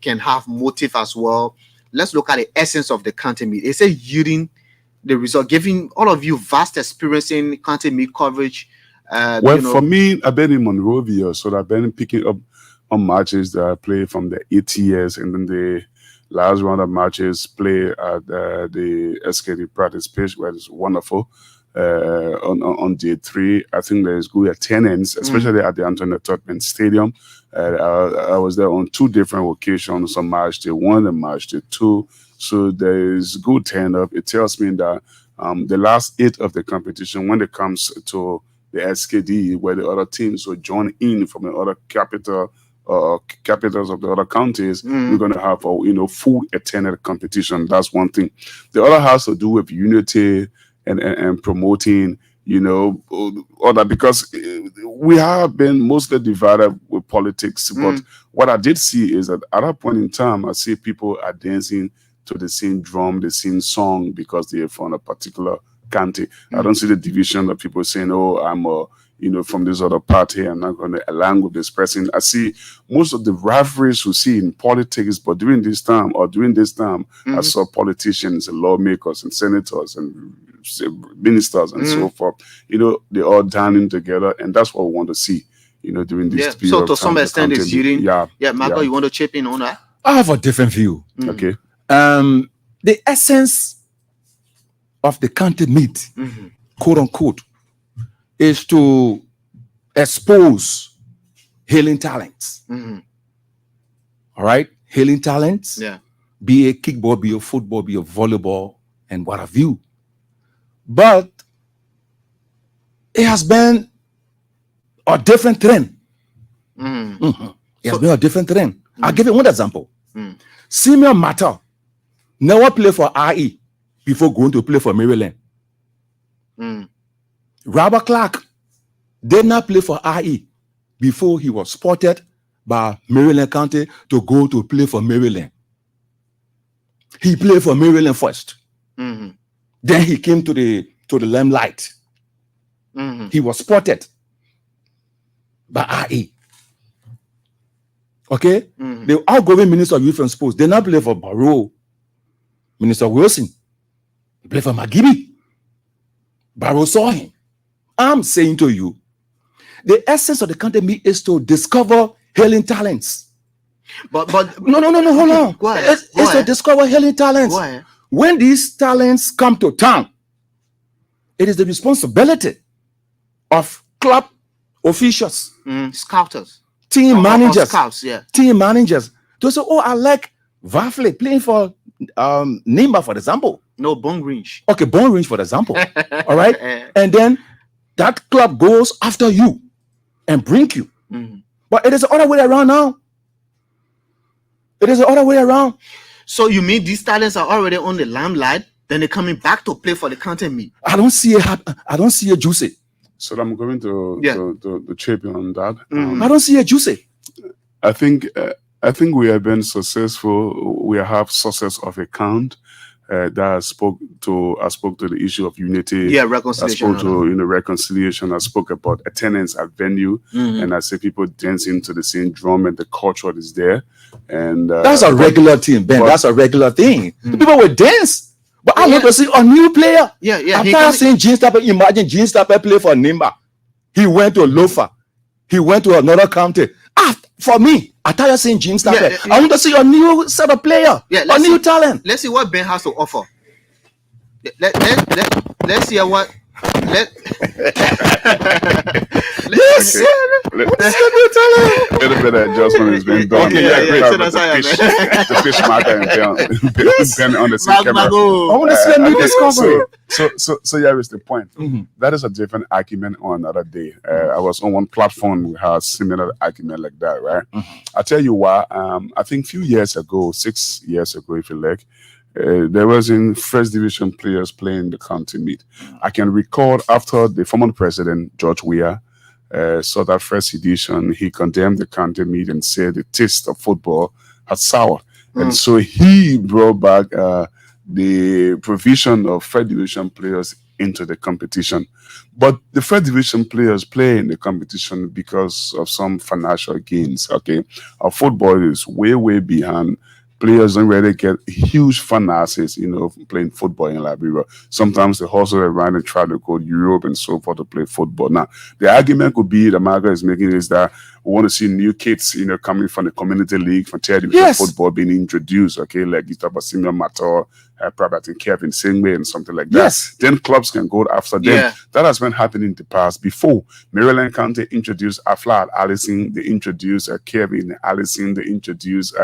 can have motive as well. Let's look at the essence of the county meet. It says yielding the result, giving all of you vast experience in county meet coverage. For me, I've been in Monrovia, so I've been picking up on matches that I play from the 8 years, and then the last round of matches play at the SKD practice pitch, where it's wonderful. On day 3, I think there is good attendance, especially at the Anthony Tottenham Stadium. I was there on 2 different occasions, on March day 1 and March day 2. So there is good turn-up. It tells me that the last 8 of the competition, when it comes to the SKD, where the other teams will join in from the other capitals of the other counties, we're going to have a full attended competition. That's one thing. The other has to do with unity and promoting, all that, because we have been mostly divided with politics. But what I did see is that at that point in time, I see people are dancing to the same drum, the same song, because they're from a particular county. I don't see the division of people saying, "Oh, I'm from this other party, I'm not going to align with this person." I see most of the rivalries we see in politics, but during this time, I saw politicians and lawmakers and senators and ministers and so forth. They're all dining together, and that's what we want to see. During this period. So to some extent, it's shooting. Michael, you want to chip in on that? I have a different view. Okay. The essence of the county meet, quote unquote, is to expose healing talents. All right? Healing talents. Yeah. Be a kickball, be a football, be a volleyball, and what have you. But it has been a different trend. It has been a different trend. I'll give you one example. Simeon Matter never played for RE before going to play for Maryland. Robert Clark did not play for RE before he was spotted by Maryland County to go to play for Maryland. He played for Maryland first. Then he came to the limelight. He was spotted by RE. Okay? The outgoing Minister of Youth and Sports did not play for Barrow. Minister Wilson, he played for McGibby. Barrow saw him. I'm saying to you, the essence of the county meet is to discover healing talents. But no, hold on. Go ahead. It's to discover healing talents. Go ahead. When these talents come to town, it is the responsibility of club officials, scouters, team managers, scouts, team managers to say, "Oh, I like Vafle playing for Nimba, for example." No, Bone Range. Okay, Bone Range, for example. All right, and then that club goes after you and bring you. But it is the other way around now. It is the other way around. So you mean these talents are already on the limelight, then they're coming back to play for the county meet? I don't see it juicy. So I'm going to chip in on that. I don't see it juicy. I think we have been successful. We have success of account that I spoke to the issue of unity. Reconciliation. I spoke to reconciliation. I spoke about attendance at venue, and I say people dancing to the same drum, and the culture is there. And that's a regular thing, Ben. That's a regular thing. People will dance, but I want to see a new player. After seeing Gene Stapper, imagine Gene Stapper play for Nimba. He went to Lofa. He went to another county. For me, I tired seeing Gene Stapper. I want to see a new set of player, a new talent. Let's see what Ben has to offer. Let's see what. Let's see. A little bit of adjustment has been done. The fish market and Ben on the same camera. I want to see a new discovery. So here is the point. That is a different argument on another day. I was on one platform we had similar argument like that, right? I tell you why. I think a few years ago, 6 years ago, if you like, there was in first division players playing the county meet. I can recall after the former president George Weah saw that first edition, he condemned the county meet and said the taste of football had soured. And so he brought back the provision of first division players into the competition. But the first division players play in the competition because of some financial gains. Okay, our football is way behind. Players don't really get huge finances, playing football in Liberia. Sometimes they hustle around and try to go to Europe and so forth to play football. Now, the argument could be that Margaret is making is that we want to see new kids, coming from the community league, from third division football being introduced. Okay, like you talk about Simeon Mator, probably Kevin Singway and something like that. Yes. Then clubs can go after them. Yeah. That has been happening in the past. Before, Maryland County introduced Aflad Allison, they introduced Kevin Allison, they introduced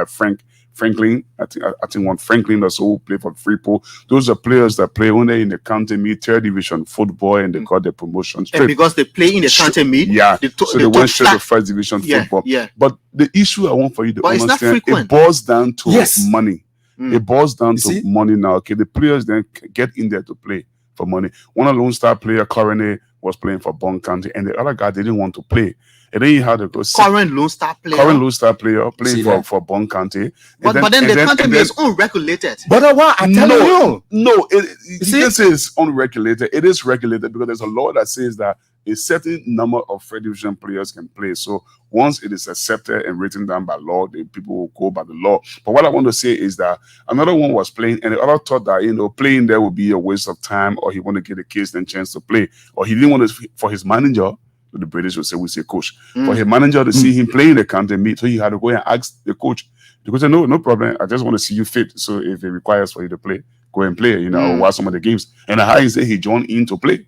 Franklin, I think one Franklin also who play for Freeport. Those are players that play only in the county meet, third division football, and they got the promotion straight. And because they play in the county meet, so they went straight to first division football. Yeah. But the issue I want for you to understand, it boils down to money. It boils down to money now. Okay, the players then get in there to play for money. One Lone Star player currently was playing for Bond County, and the other guy didn't want to play. And then you had to go current Lone Star player playing for Bond County. But then the county is unregulated. But what I'm telling you. No, you can say it's unregulated. It is regulated because there's a law that says that a certain number of third division players can play. So once it is accepted and written down by law, the people will go by the law. But what I want to say is that another one was playing, and the other thought that playing there would be a waste of time, or he want to get a case and chance to play, or he didn't want to for his manager. The British would say, we say coach. For his manager to see him playing the county meet, so he had to go and ask the coach. The coach said, no problem. I just want to see you fit. So if it requires for you to play, go and play, watch some of the games. And how he said he joined in to play.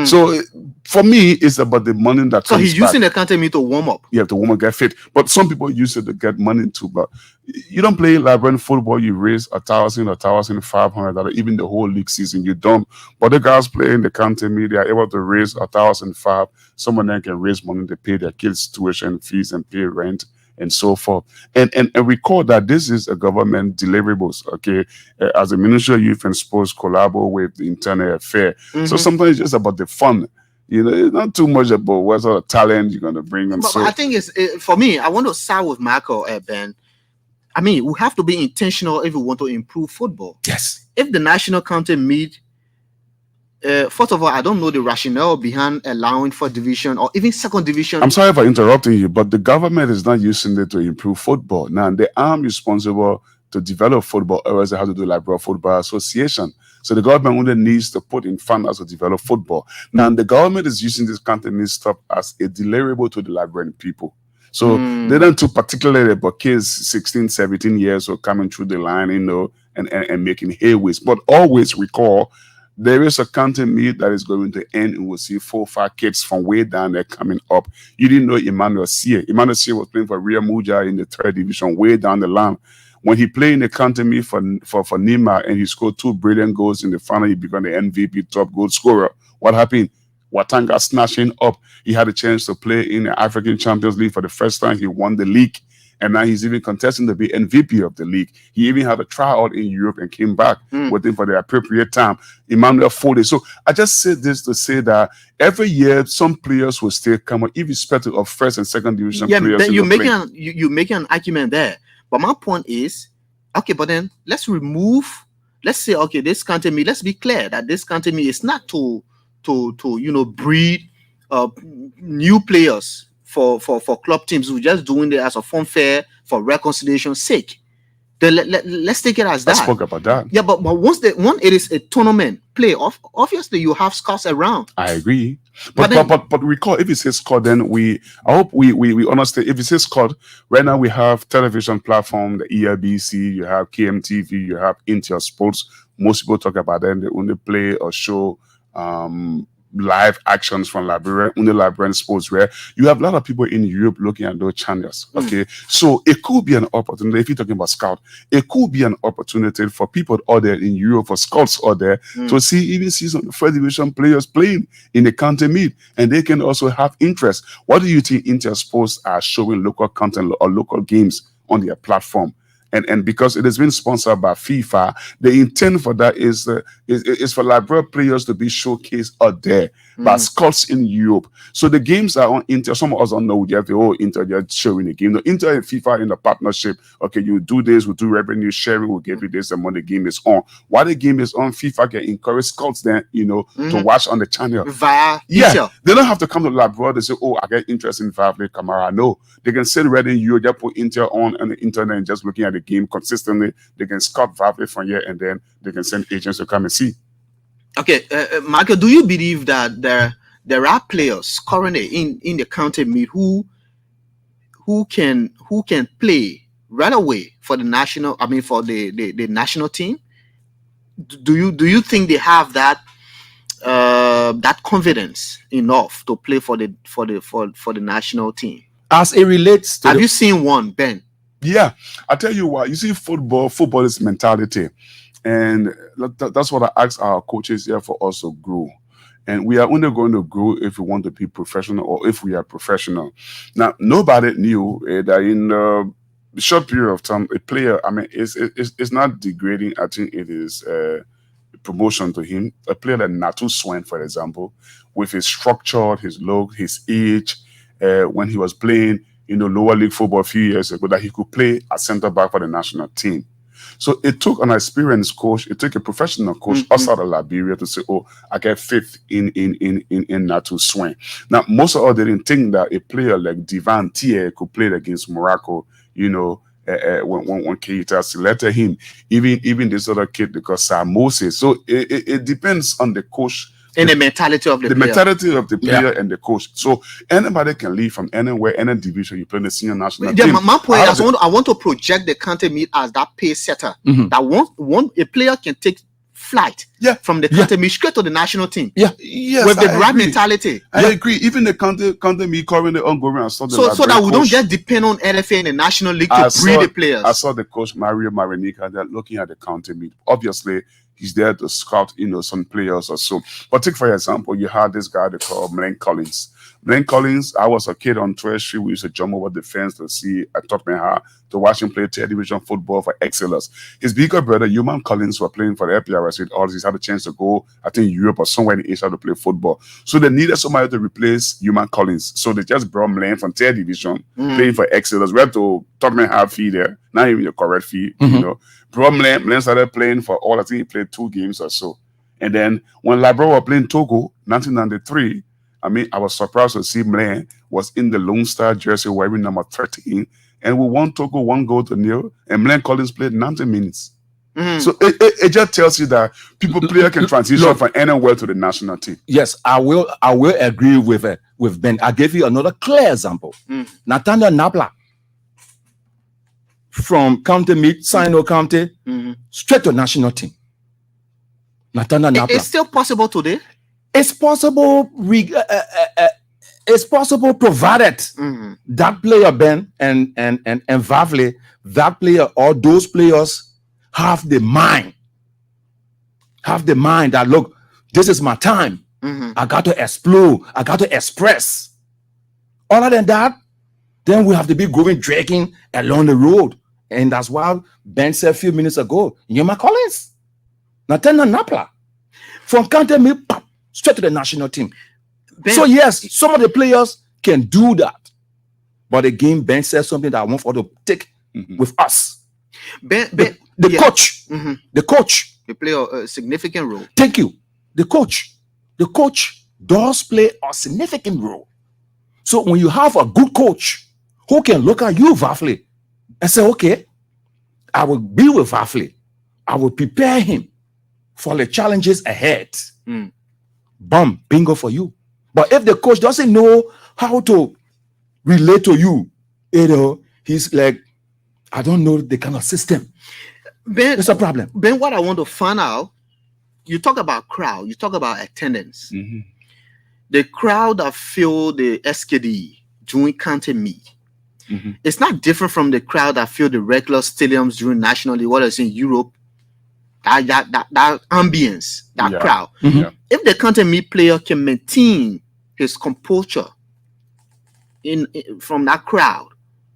So for me, it's about the money that so comes he's using the county meet to warm up. You have to warm up, get fit. But some people use it to get money too. But you don't play Liberian football, you raise $1,000, $1,500, even the whole league season, you don't. But the guys playing the county meet, they are able to raise $1,500. Some of them can raise money to pay their kids' tuition fees and pay rent and so forth. And recall that this is a government deliverables, okay? As the Ministry of Youth and Sports collaborate with the Internal Affairs. So sometimes it's just about the fun. It's not too much about what sort of talent you're going to bring. And but I think for me, I want to start with Michael, Ben. I mean, we have to be intentional if we want to improve football. Yes. If the national county meet, first of all, I don't know the rationale behind allowing first division or even second division. I'm sorry for interrupting you, but the government is not using it to improve football. Now, they are responsible to develop football, or else they have to do like Football Association. So the government only needs to put in funds to develop football. Now, the government is using this county stuff as a deliverable to the Liberian people. So they don't too particularly about kids 16, 17 years or coming through the line, and making hayways. But always recall, there is a county meet that is going to end, and we'll see 4 or 5 kids from way down there coming up. You didn't know Emmanuel Sia. Emmanuel Sia was playing for Ria Muja in the third division, way down the line. When he played in the county meet for Nima and he scored 2 brilliant goals in the final, he became the MVP top goal scorer. What happened? Watanga snatching up. He had a chance to play in the African Champions League for the first time. He won the league. And now he's even contesting to be MVP of the league. He even had a tryout in Europe and came back waiting for the appropriate time. Emmanuel Foley. So I just said this to say that every year some players will still come up, irrespective of first and second division players. Then you're making an argument there. But my point is, okay, but then let's say, okay, this county meet, let's be clear that this county meet is not to breed new players for club teams who are just doing it as a fun fair for reconciliation's sake. Then let's take it as that. I spoke about that. Yeah, but once it is a tournament play, obviously you have scouts around. I agree. But recall, if it says squad, then I hope we understand. If it says squad, right now we have television platform, the ERBC, you have KMTV, you have Intel Sports. Most people talk about them. They only play or show live actions from Liberia, only Liberian sports, where you have a lot of people in Europe looking at those channels. Okay, so it could be an opportunity. If you're talking about scout, it could be an opportunity for people out there in Europe, for scouts out there, to see some first division players playing in the county meet, and they can also have interest. What do you think Inter Sports are showing local content or local games on their platform? and because it has been sponsored by FIFA, the intent for that is for Liberia players to be showcased out there by scouts in Europe. So the games are on Inter. Some of us don't know yet. Inter just showing the game. The Inter and FIFA in the partnership. Okay, you do this, we'll do revenue sharing, we'll give you this, and when the game is on. While the game is on, FIFA can encourage scouts then, to watch on the channel. Via Yeah, they don't have to come to Liberia. They say, "Oh, I get interest in Vavle Kamara." No, they can sit ready in Europe, just put Inter on the internet and just looking at the game consistently. They can scout Vavle from here, and then they can send agents to come and see. Okay, Michael, do you believe that there are players currently in the county meet who can play right away for the national? I mean, for the national team. Do you think they have that confidence enough to play for the national team? As it relates to, have you seen one, Ben? Yeah, I tell you what. You see, football is mentality. And that's what I ask our coaches here for us to grow. And we are only going to grow if we want to be professional or if we are professional. Now, nobody knew that in a short period of time, a player, I mean, it's not degrading. I think it is a promotion to him. A player like Natu Swen, for example, with his structure, his look, his age, when he was playing, lower league football a few years ago, that he could play at center back for the national team. So it took an experienced coach, it took a professional coach outside of Liberia to say, "Oh, I get faith in Natu Swen." Now, most of us didn't think that a player like Divan Tie could play against Morocco, when Keita selected him, even this other kid, because Moses. So it depends on the coach. And the mentality of the player. Mentality of the player and the coach. So anybody can leave from anywhere, any division. You play in the senior national team. My point is, I want to project the county meet as that pace setter. That a player can take flight from the county meet straight to the national team. Yes, with the right mentality. I agree. Even the county meet currently ongoing. So that we don't just depend on LFA and the national league to breed the players. I saw the coach Mario Marinica there looking at the county meet. Obviously, he's there to scout, some players or so. But take, for example, you had this guy they call Mlen Collins. Mlen Collins, I was a kid on Treasury. We used to jump over the fence to see at Tottenham to watch him play third division football for Excellence. His bigger brother, Human Collins, were playing for the FPRS with all. He's had a chance to go, I think, Europe or somewhere in Asia to play football. So they needed somebody to replace Human Collins. So they just brought Mlen from third division, playing for Excellence. We had to Tottenham fee there, not even the correct fee, Brought Mlen started playing for all. I think he played 2 games or so. And then when Liberia were playing Togo, 1993, I was surprised to see Mlen was in the Lone Star jersey wearing number 13. And we won Togo 1-0, and Mlen Collins played 90 minutes. So it just tells you that player can transition from anywhere to the national team. Yes, I will agree with Ben. I'll give you another clear example. Nathaniel Nabla from county meet, Sino County, straight to national team. Nathaniel Nabla. It's still possible today. It's possible. It's possible provided that player Ben and Vavle, that player or those players have the mind that look, this is my time. I got to explode. I got to express. Other than that, then we have to be going dragging along the road, and that's why Ben said a few minutes ago, Yuma Collins, Nathaniel Nabla, from county meet straight to the national team. Ben, so yes, some of the players can do that, but again, Ben says something that I want for to take with us. The coach, they play a significant role. Thank you. The coach does play a significant role. So when you have a good coach who can look at you, Vavle, and say, okay, I will be with Vavle. I will prepare him for the challenges ahead. Boom, bingo for you. But if the coach doesn't know how to relate to you, he's like, I don't know the kind of system. Ben, it's a problem. Ben, what I want to find out, you talk about crowd, you talk about attendance. The crowd that filled the SKD during county meet, it's not different from the crowd that filled the regular stadiums during National League, what is in Europe. That ambience, that crowd. If the county meet player can maintain his composure from that crowd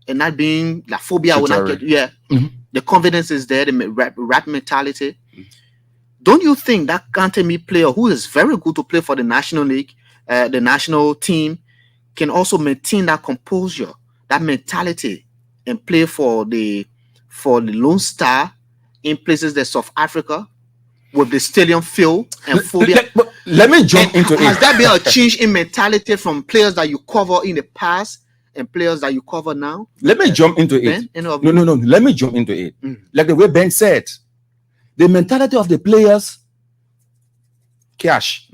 and not being like phobia will not get The confidence is there. The rap mentality. Don't you think that Kantemi player, who is very good to play for the National League, the national team, can also maintain that composure, that mentality, and play for the Lone Star in places like South Africa with the stadium filled and fully? Let me jump into it. Has there been a change in mentality from players that you cover in the past and players that you cover now? Let me jump into it. No. Let me jump into it. Like the way Ben said, the mentality of the players, cash.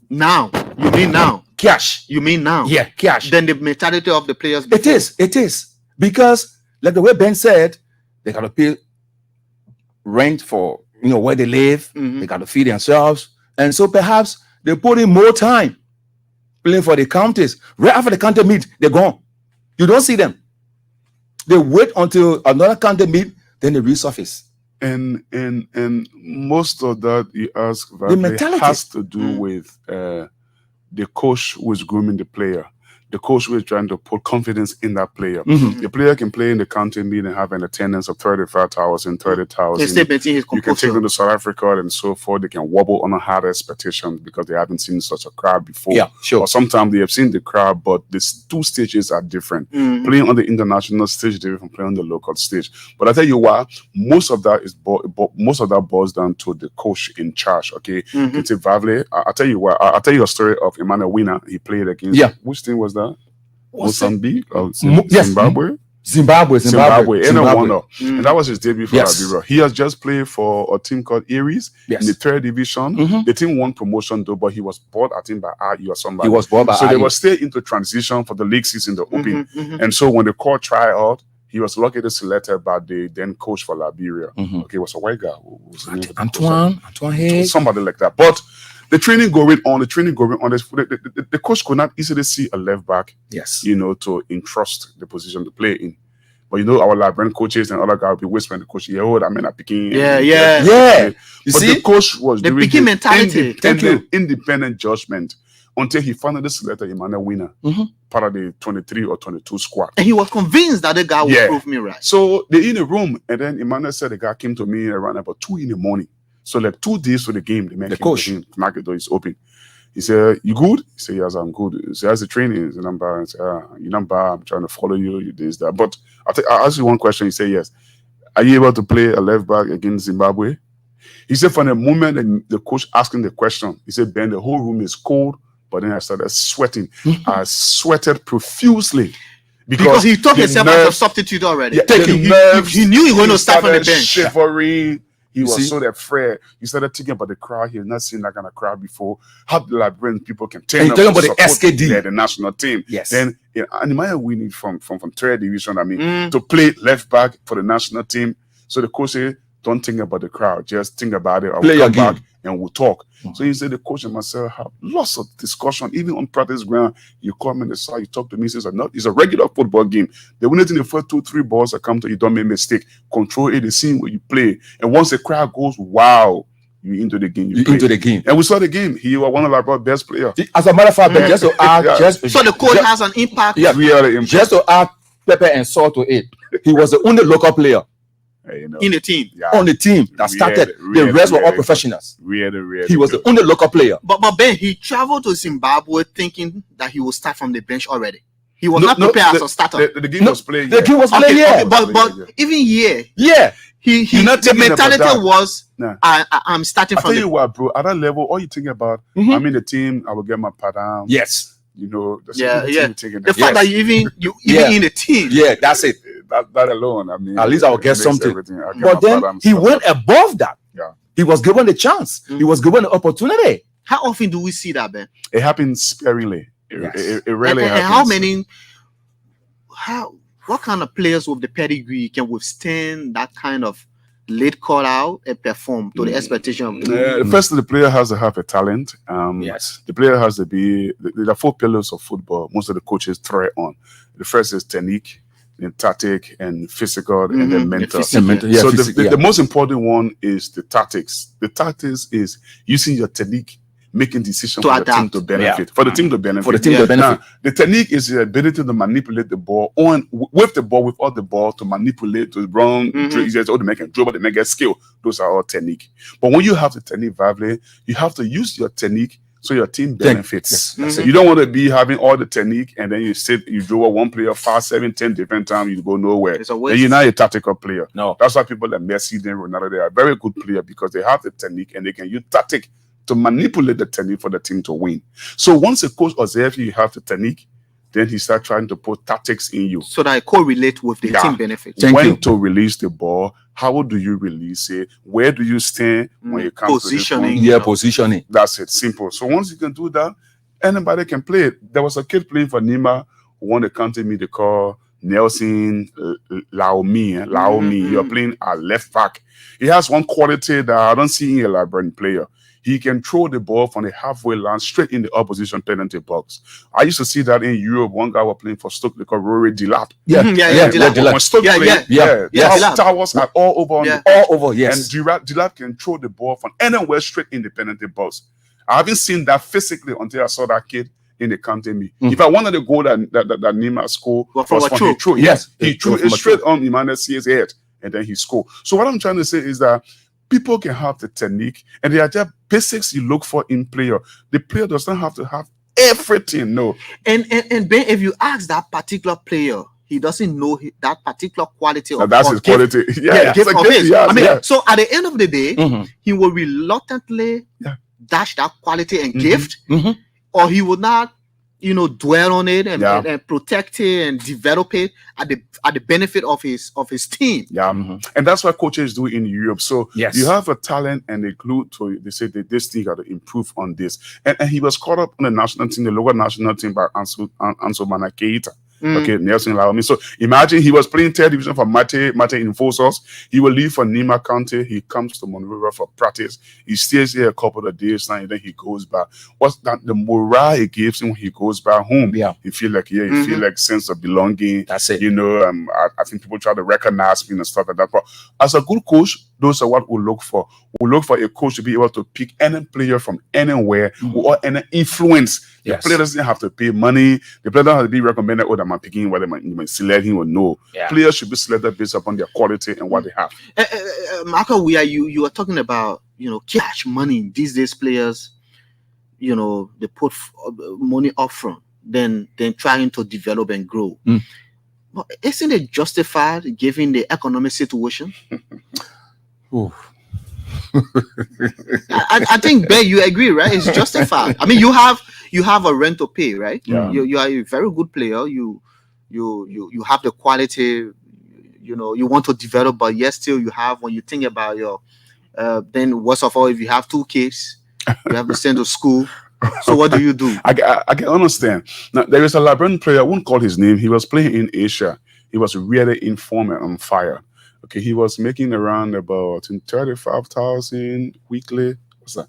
Now, you mean now? Cash. You mean now? Yeah, cash. Then the mentality of the players. Before. It is. Because, like the way Ben said, they got to pay rent for where they live. They got to feed themselves. And so perhaps they put in more time playing for the counties. Right after the county meet, they're gone. You don't see them. They wait until another county meet, then they resurface. And most of that, you ask, the mentality has to do with the coach who is grooming the player. The coach who is trying to put confidence in that player. The player can play in the county meet and have an attendance of 35,000, 30,000. You can take them to South Africa and so forth. They can wobble on a higher expectation because they haven't seen such a crowd before. Yeah, sure. Or sometimes they have seen the crowd, but these two stages are different. Playing on the international stage is different from playing on the local stage. But I tell you what, most of that boils down to the coach in charge. Okay, it's a Vavle. I'll tell you what. I'll tell you a story of Emmanuel Winner. He played against. Yeah. Which team was that? Mozambique or yes. Zimbabwe? Zimbabwe. And that was his debut for Liberia. He has just played for a team called Aries in the 3rd division. The team won promotion though, but he was bought, I think, by IE or somebody. He was bought by so IE. they were still into transition for the league season, the open. And so when the call tryout, he was luckily selected by the then coach for Liberia. Okay, it was a white guy. Antoine Hayes. Somebody like that. But the training going on. The coach could not easily see a left back, to entrust the position to play in. But our Liberian coaches and other guys will be whispering to the coach, I'm picking. Yeah. But the coach was the doing picking mentality. Independent judgment until he finally selected Emmanuel Winner, part of the 23 or 22 squad. And he was convinced that the guy would prove me right. So they're in the room, and then Emmanuel said the guy came to me around about 2 a.m. So like 2 days to the game, the coach market door is open. He said, "You good?" He said, "Yes, I'm good." He said, "How's the training?" He said, "I'm bad." I said, "You're not bad. I'm trying to follow you. You this, that." But I'll ask you one question. He said, "Yes." Are you able to play a left back against Zimbabwe? He said, from the moment the coach asked him the question, he said, "Ben, the whole room is cold." But then I started sweating. I sweated profusely. Because he took himself as a substitute already. Yeah, he knew he was going to start from the bench. Shivering. He was so afraid. He started thinking about the crowd. He had not seen that kind of crowd before. How the Liberian people can turn up about the SKD, the national team. Yes. Then Animaya winning from 3rd division. To play left back for the national team. So the coach said, "Don't think about the crowd. Just think about it. I will come back and we'll talk." So he said the coach and myself have lots of discussion, even on practice ground. You come in the side, you talk to me. He says, "No, it's a regular football game. The winner in the first 2-3 balls that come to you, don't make mistake. Control it, the scene where you play. And once the crowd goes, wow, you into the game. You into the game." And we saw the game. He was one of our best players. As a matter of fact, just to add, so the coach has an impact. Yeah, really impact. Just to add pepper and salt to it, he was the only local player. In the team, on the team that started. The rest were all professionals. He was the only local player. But Ben, he traveled to Zimbabwe thinking that he would start from the bench already. He was not prepared as a starter. The game was playing. The game was playing. Okay, but even here, the mentality was, I'm starting from. I tell you what, bro. At that level, all you think about, I'm in the team. I will get my part down. Yes. The fact that you even in the team. Yeah, that's it. That alone, at least I will get something. But then he went above that. Yeah. He was given the chance. He was given the opportunity. How often do we see that, Ben? It happens sparingly. It rarely happens. And what kind of players with the pedigree can withstand that kind of late call out and perform to the expectation of the first, the player has to have a talent. The player has to be. There are 4 pillars of football. Most of the coaches throw it on. The first is technique, then tactic, and physical, and then mental. The most important one is the tactics. The tactics is using your technique, making decisions To for the team adapt. to benefit. For the team to benefit. For the team Yeah. to benefit. Now, the technique is the ability to manipulate the ball with the ball, without the ball, to manipulate, to run, to make a dribble, to make a skill. Those are all technique. But when you have the technique verbally, you have to use your technique so your team benefits. Yes, that's You don't want to be having all the technique and then you dribble one player 5, 7, 10 different times, you go nowhere. It's a Then waste. you're not a tactical player. No. That's why people like Messi and Ronaldo, they are very good players because they have the technique and they can use tactic to manipulate the technique for the team to win. So once a coach observes you have the technique, then he starts trying to put tactics in you. So that I correlate with the Yeah. team benefits. Thank When you. to release the ball, how do you release it, where do you stand when it comes Positioning. to this Yeah, one? positioning. That's it, simple. So once you can do that, anybody can play it. There was a kid playing for Nima who won the country meet, they call Nelson Laomi. You're playing a left back. He has one quality that I don't see in a Liberian player. He can throw the ball from the halfway line straight in the opposition penalty box. I used to see that in Europe. One guy was playing for Stoke, they call Rory Dilap. Yeah, Dilap. When Stoke Yeah, played, yeah. Dilap. towers are all over on Yeah. the All over, yes. and Dilap can throw the ball from anywhere straight in the penalty box. I haven't seen that physically until I saw that kid in the county me. If I wanted to go that Nima scored Well, from was a from throw. he threw. Yes. He It threw was it from a straight throw. on Emmanuel C's head and then he scored. So what I'm trying to say is that people can have the technique and they are just basics you look for in player. The player does not have to have everything. No. And Ben, if you ask that particular player, he doesn't know that particular quality Now of that's of his gift. quality. Yeah, gift it's a of gift his. he has, I mean, yeah. so at the end of the day, Mhm. he will reluctantly Yeah. dash that quality and gift, Mhm. or he will not, dwell on it and, Yeah. and protect it and develop it at the benefit of his team. Yeah, Mhm. and that's what coaches do in Europe. So Yes. you have a talent and they glue to they say that this thing got to improve on this. And he was caught up on the national team, the local national team by Ansu Keita. Okay, Nelson Laomi. So imagine he was playing third division for Mate Infosos. He will leave for Nima County. He comes to Monrovia for practice. He stays here a couple of days now, and then he goes back. What's that? The morale it gives him when he goes back home. Yeah. He feel like he feel like sense of belonging. That's it. I think people try to recognize me and stuff like that. But as a good coach, those are what we look for. We look for a coach to be able to pick any player from anywhere or any influence. The Yes. player doesn't have to pay money. The player doesn't have to be recommended. Oh, that I'm picking whether you might select him or no. Yeah. Players should be selected based upon their quality and what they have. Marco, you are talking about cash money these days. Players, they put money up front, then trying to develop and grow. But isn't it justified given the economic situation? Ooh. I think Ben, you agree, right? It's justified. I mean, you have a rent to pay, right? Yeah. You are a very good player. You have the quality. You want to develop, but yet still you have, when you think about your then worst of all, if you have 2 kids, you have to send to school. So what do you do? I can understand. Now, there is a Liberian player, I won't call his name. He was playing in Asia. He was really in form and on fire. Okay, he was making around about 35,000 weekly. What's that?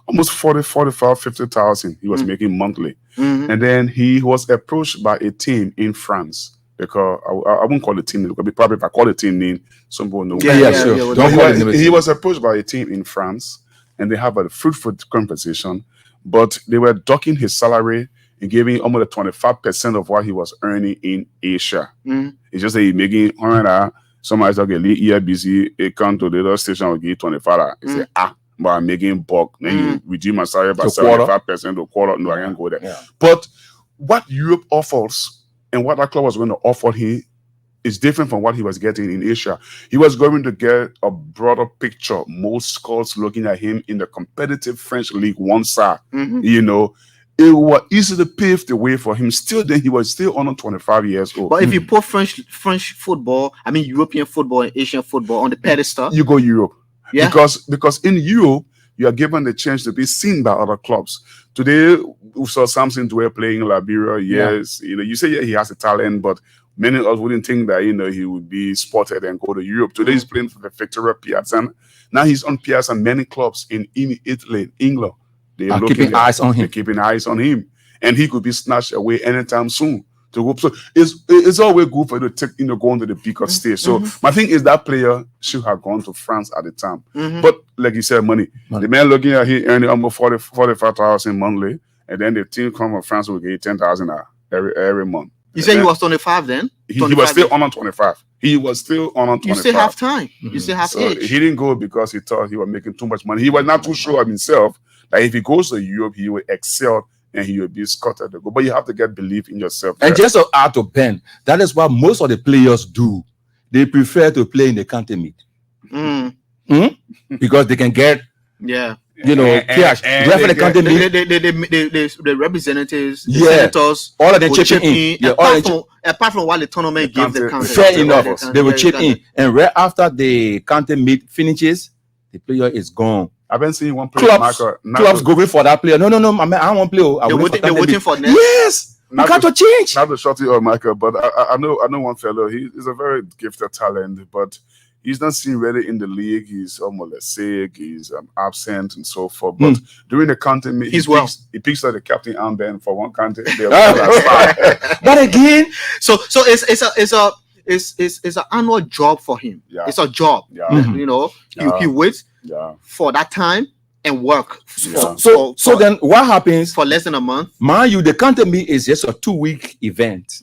Almost 40, 45, 50,000 he was making monthly. Mhm. And then he was approached by a team in France. Because I won't call the team name, because probably if I call the team name, some people know. Yeah, sure. yeah, Don't call it He limited. was approached by a team in France, and they have a fruitful conversation, but they were docking his salary and giving almost 25% of what he was earning in Asia. Mhm. It's just that he's making 100. Somebody's like a year busy, it come to the other station will give 25. He say, but I'm making bulk. Then you reduce my salary by To quarter. 75% to quarter. No, I can't go there. Yeah. But what Europe offers and what that club was going to offer him is different from what he was getting in Asia. He was going to get a broader picture. Most scouts looking at him in the competitive French league, one side. Mhm. It was easy to pave the way for him. Still, then he was still under 25 years old. But if you put French football, I mean European football and Asian football on the pedestal, You go Europe. Yeah. Because in Europe, you are given the chance to be seen by other clubs. Today, we saw Samson Dwyer playing in Liberia. Yes, you say he has a talent, but many of us wouldn't think that he would be spotted and go to Europe. Today, he's playing for the Victoria Piazza. Now he's on Piazza. Many clubs in Italy, England, they're Keeping eyes on him. They're keeping eyes on him, and he could be snatched away anytime soon. to go. So it's always good for you to take, go into the bigger stage. So my thing is that player should have gone to France at the time. But like you said, money. The man looking at he earning almost 45,000 monthly, and then the team come from France will get 10,000 every month. You said he was 25 then? He was still on 25. He was still on 25. You still have time. You still have age. He didn't go because he thought he was making too much money. He was not too sure of himself that if he goes to Europe, he will excel and he will be scattered to go. But you have to get belief in yourself. And just to add to Ben, that is what most of the players do. They prefer to play in the county meet. Because they can get cash. The representatives, the senators, all of them chip in. Apart from what the tournament gives the county. Fair enough. They will chip in. And right after the county meet finishes, the player is gone. I've been seeing one player. Clubs going for that player. No, I don't want to play. They're waiting for next. Yes. You got to change. Not the shorty or Michael, but I know one fellow. He's a very gifted talent, but he's not seen really in the league. He's almost sick. He's absent and so forth. But during the county meet, he picks up the captain armband for one country. But again, so it's an annual job for him. Yeah. It's a job. Yeah. He waits for that time and work. So then what happens for less than a month? Mind you, the county meet is just a 2-week event.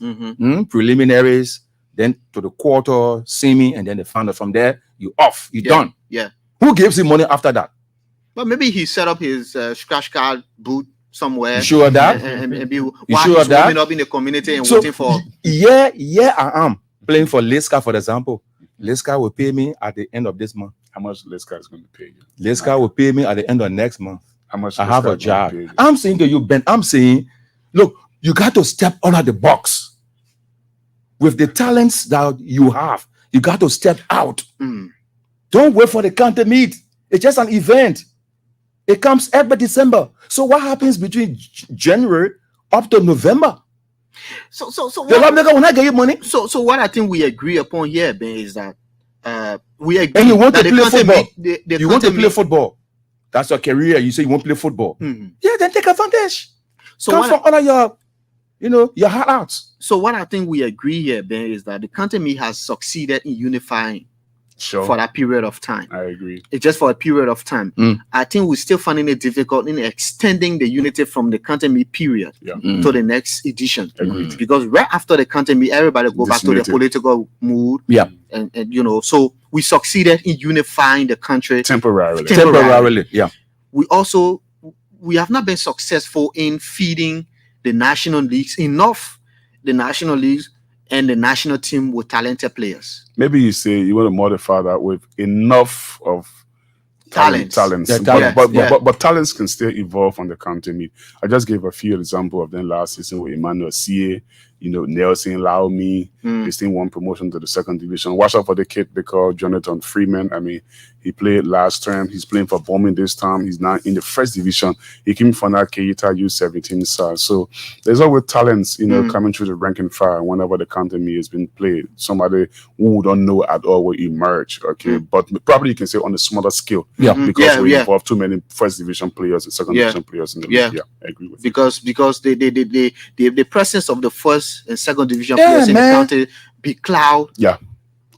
Preliminaries, then to the quarter, semi, and then the final. From there, you off. You done. Yeah. Who gives him money after that? Well, maybe he set up his scratch card booth somewhere. You sure of that? And maybe you sure of that? Warming up in the community and waiting for. Yeah, I am playing for Liska, for example. Liska will pay me at the end of this month. How much Liska is going to pay you? Liska will pay me at the end of next month. How much? I have a job. I'm saying to you, Ben, look, you got to step out of the box. With the talents that you have, you got to step out. Don't wait for the county meet. It's just an event. It comes every December. So what happens between January up to November? So the lawmaker will not get you money. So what I think we agree upon here, Ben, is that we agree. And you want to play football. You want to play football. That's your career. You say you want to play football. Yeah, then take advantage. So come from all of your heart out. So what I think we agree here, Ben, is that the county meet has succeeded in unifying for that period of time. I agree. It's just for a period of time. I think we're still finding it difficult in extending the unity from the county meet period to the next edition. Because right after the county meet, everybody go back to the political mood. Yeah. And so we succeeded in unifying the country temporarily. Yeah. We have not been successful in feeding the national leagues enough, the national leagues and the national team with talented players. Maybe you say you want to modify that with enough of talents. But talents can still evolve on the country meet. I just gave a few examples of them last season with Emmanuel CA, Nelson Laumi. This team won promotion to the second division. Watch out for the kid they call Jonathan Freeman. I mean, he played last term. He's playing for Bombing this time. He's now in the first division. He came from that Keita U17 side. So there's always talents, coming through the ranking fire whenever the county meet has been played. Somebody who don't know at all will emerge. Okay, but probably you can say on a smaller scale. Yeah, because we involve too many first division players and second division players in the league. Yeah, I agree with because the presence of the first and second division players in the county be cloud. Yeah.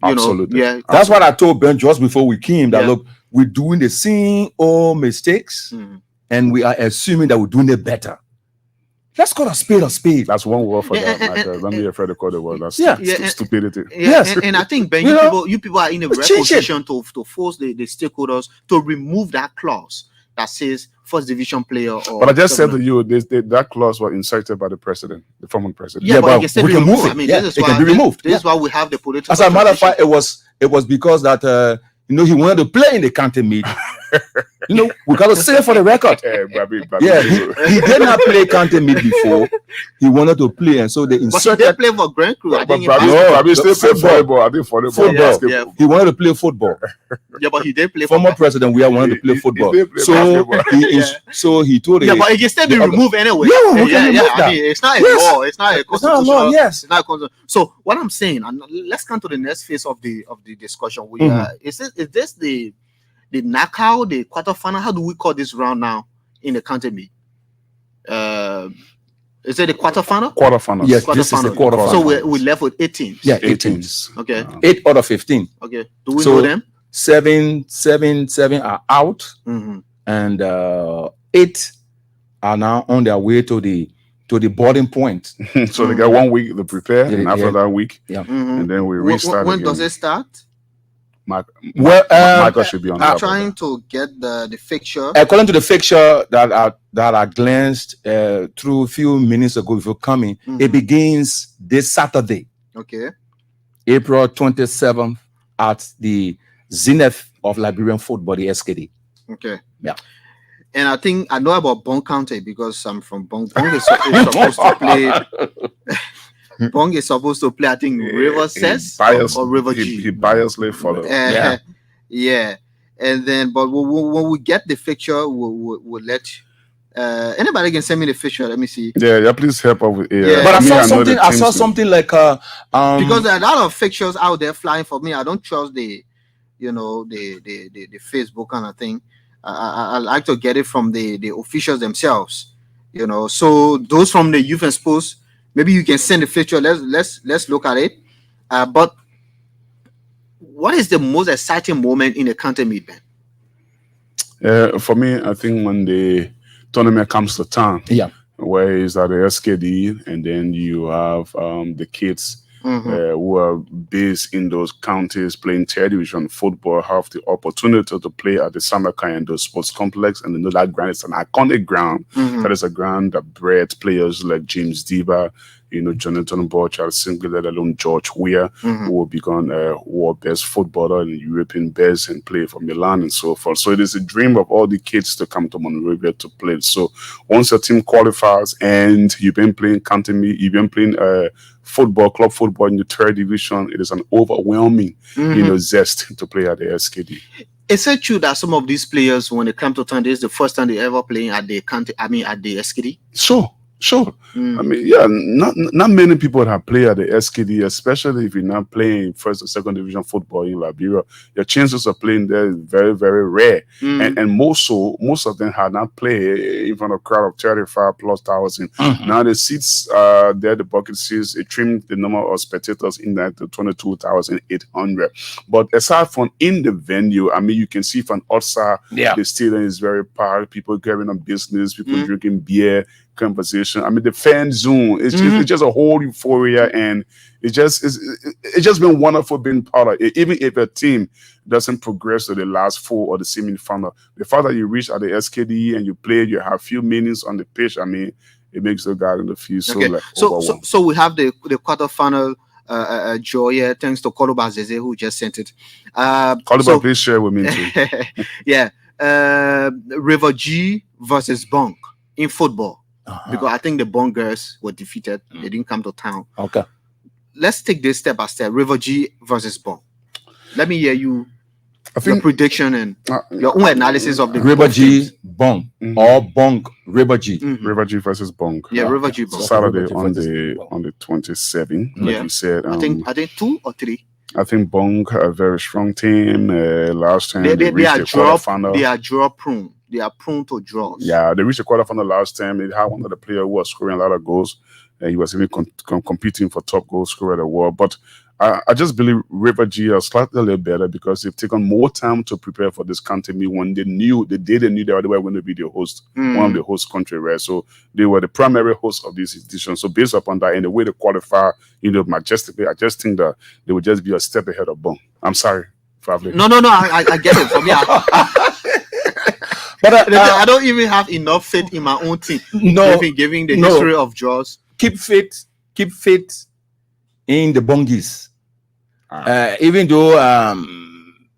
Absolutely. That's what I told Ben just before we came. That look, we're doing the same old mistakes, and we are assuming that we're doing it better. Let's call a spade a spade. That's one word for that. Don't be afraid to call the word. That's stupidity. And I think Ben, you people are in a rare position to force the stakeholders to remove that clause that says first division player. But I just said to you, that clause was inserted by the president, the former president. Yeah, but we can move it. I mean, it can be removed. This is why we have the political. As a matter of fact, it was because that he wanted to play in the county meet. We got to say it for the record. He did not play county meet before. He wanted to play, and so they inserted. But he did play for Grand Crew. I still play football. I did football. He wanted to play football. Yeah, but he did play. Former president, we wanted to play football. So he told him. Yeah, but it can still be removed anyway. Yeah. I mean, it's not a law. It's not a constitutional. Yes. It's not a So what I'm saying, and let's come to the next phase of the discussion. Is this the knockout, the quarterfinal? How do we call this round now in the county meet? Is it the quarterfinal? Quarterfinals. Yes, this is the quarterfinal. So we left with 8 teams. Yeah, 8 8 teams. teams. Okay. 8 out of 15. Okay. Do we So- know them? 7 are out, Mhm. and 8 are now on their way to the boarding point. So they got 1 week to prepare, Yeah, and after yeah. that week, Mhm. and then we When- restart when again. does it start? Well, Michael should be on I'm top of trying that. to get the fixture. according to the fixture that I glanced through a few minutes ago before coming, Mhm. it begins this Saturday, Okay. April 27th, at the Zenith of Liberian Football, the SKD. Okay. Yeah. And I think I know about Bong County because I'm from Bong. Bong is supposed to play. Bong is supposed to play. I think River Cess or River G. He biasly followed. Yeah. Yeah. And then, but when we get the fixture, we'll let. Anybody can send me the fixture. Let me see. Yeah, please help out with. Yeah. But I mean, saw know the something. I saw teams- something like Because there are a lot of fixtures out there flying for me. I don't trust the Facebook kind of thing. I like to get it from the officials themselves. So those from the youth and sports, maybe you can send the fixture. Let's look at it. But what is the most exciting moment in the county meet, Ben? For me, I think when the tournament comes to town, Yeah. where is at the SKD, and then you have the kids who are based in those counties playing third division football have the opportunity to play at the Samaka and the sports complex, and they know that ground is an iconic ground. That is a ground that bred players like James Diba, Jonathan Borchard, simply let alone George Weah, who will become world best footballer and European best and play for Milan and so forth. So it is a dream of all the kids to come to Monrovia to play. So once your team qualifies and you've been playing county meet, you've been playing football, club football in the third division, it is an overwhelming, zest to play at the SKD. Is it true that some of these players, when they come to town, this is the first time they ever playing at the county? I mean, at the SKD? Sure. I mean, yeah, not many people have played at the SKD, especially if you're not playing first or second division football in Liberia. Your chances of playing there is very, very rare. And most of them had not played in front of a crowd of 35,000+. Now the seats there, the bucket seats, it trimmed the number of spectators in that to 22,800. But aside from in the venue, I mean, you can see from outside, the stadium is very packed, people carrying on business, people drinking beer, conversation. I mean, the fan zone, it's just a whole euphoria, and it's just been wonderful being part of it. Even if a team doesn't progress to the last 4 or the semi-final, the fact that you reach at the SKD and you play, you have a few minutes on the pitch, I mean, it makes the guy in the field so we have the quarterfinal draw here, thanks to Koloba Zeze, who just sent it. Koloba, please share with me too. Yeah. River G versus Bong in football. Because I think the Bong girls were defeated. They didn't come to town. Okay. Let's take this step by step. River G versus Bong. Let me hear your think prediction and your own analysis of the River G Bong or Bong River G. River G versus Bong. Yeah, River G Bong. Saturday River G on the 27th, like Yeah. you said. I think 2 or 3. I think Bong a very strong team. Last time They reached are the draw. quarterfinal. They are draw prone. They are prone to draws. Yeah, they reached the quarterfinal last time. It had one of the players who was scoring a lot of goals. He was even competing for top goal scorer of the world. But I just believe River G are slightly a little better because they've taken more time to prepare for this country meet when they knew they were going to be the host, one of the host country, right? So they were the primary host of this edition. So based upon that and the way they qualify, majestically, I just think that they would just be a step ahead of Bong. I'm sorry, Favle. No, I get it. For me, but I don't even have enough faith in my own team. No, giving the history of draws. Keep faith in the Bongis. Even though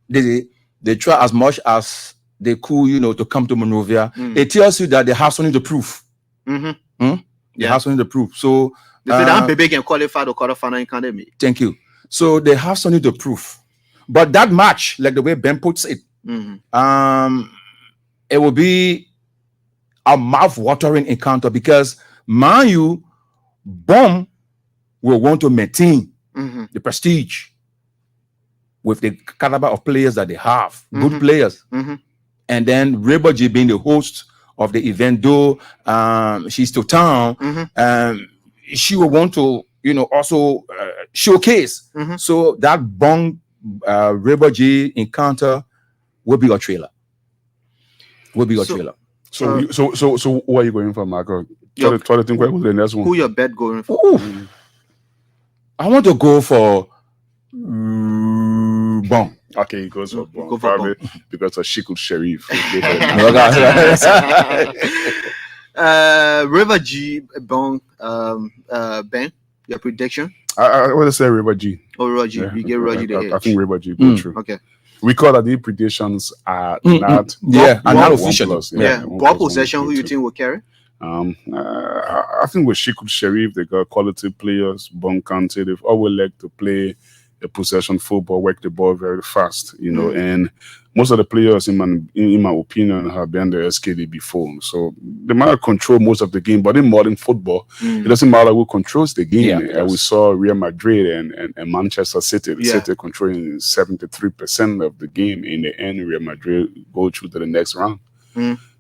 they try as much as they could, to come to Monrovia, it tells you that they have something to prove. They have something to prove. So they say that Bebe can qualify the quarterfinal academy. Thank you. So they have something to prove. But that match, like the way Ben puts it, it will be a mouth-watering encounter because Man Bong will want to maintain the prestige with the caliber of players that they have, good players. And then River G being the host of the event, though she's to town, she will want to, also showcase. So that Bong River G encounter will be a trailer. So who are you going for, Marco? Try to think what was the next one. Who your bet going for? I want to go for Bong. Okay, he goes for Bong. Go for Probably because of Shikul Sharif. River G, Bong, Ben, your prediction? I want to say River G. Oh, River G. Yeah, We get River G the edge. I think River G go through. Okay. We call that the predictions are not not official. Ball possession, who you think will carry? I think with Shikul Sharif, they got quality players. Bong Kante, they've always like to play a possession football, work the ball very fast, and most of the players, in my opinion, have been the SKD before. So they might control most of the game, but in modern football, it doesn't matter who controls the game. We saw Real Madrid and Manchester City. City controlling 73% of the game. In the end, Real Madrid go through to the next round.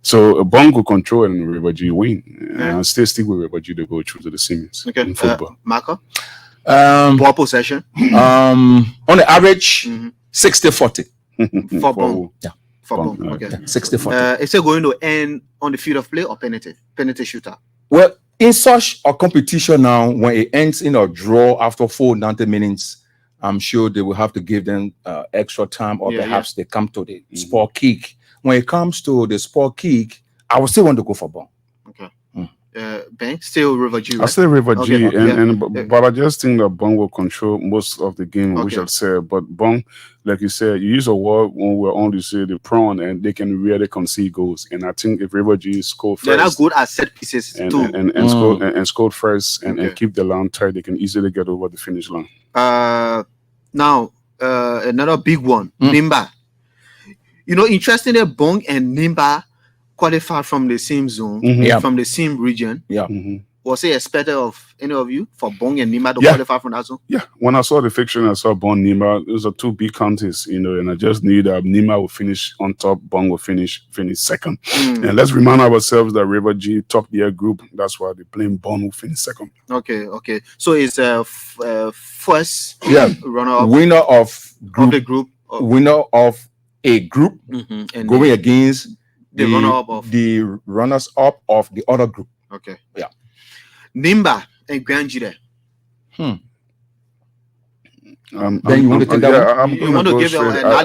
So Bong will control and River G win. And still stick with River G to go through to the semis in football. Marco? Ball possession? On the average, 60-40. For Bong. Yeah. For Bong. Okay. 60-40. Is it going to end on the field of play or penalty shooter? Well, in such a competition now, when it ends in a draw after 90 minutes, I'm sure they will have to give them extra time, or perhaps they come to the sport kick. When it comes to the sport kick, I would still want to go for Bong. Okay. Ben, still River G, right? I say River G, but I just think that Bong will control most of the game, we shall say. But Bong, like you said, you use a word when we're only say the prawn, and they can really concede goals. And I think if River G score first, they're not good at set pieces too, and score first and keep the line tight, they can easily get over the finish line. Now another big one, Nimba. Interestingly, Bong and Nimba qualified from the same zone, from the same region. Was it expected of any of you for Bong and Nimba to qualify from that zone? Yeah. When I saw the fiction, I saw Bong, Nimba. Those are two big counties, and I just knew that Nimba will finish on top, Bong will finish second. And let's remind ourselves that River G top tier group. That's why they're playing Bong will finish second. Okay. So it's first runner-up, winner of the group, winner of a group, and going against the runner-up of the runners-up of the other group. Okay. Yeah. Nimba and Granjide. Then you want to take that one? You want to give it? I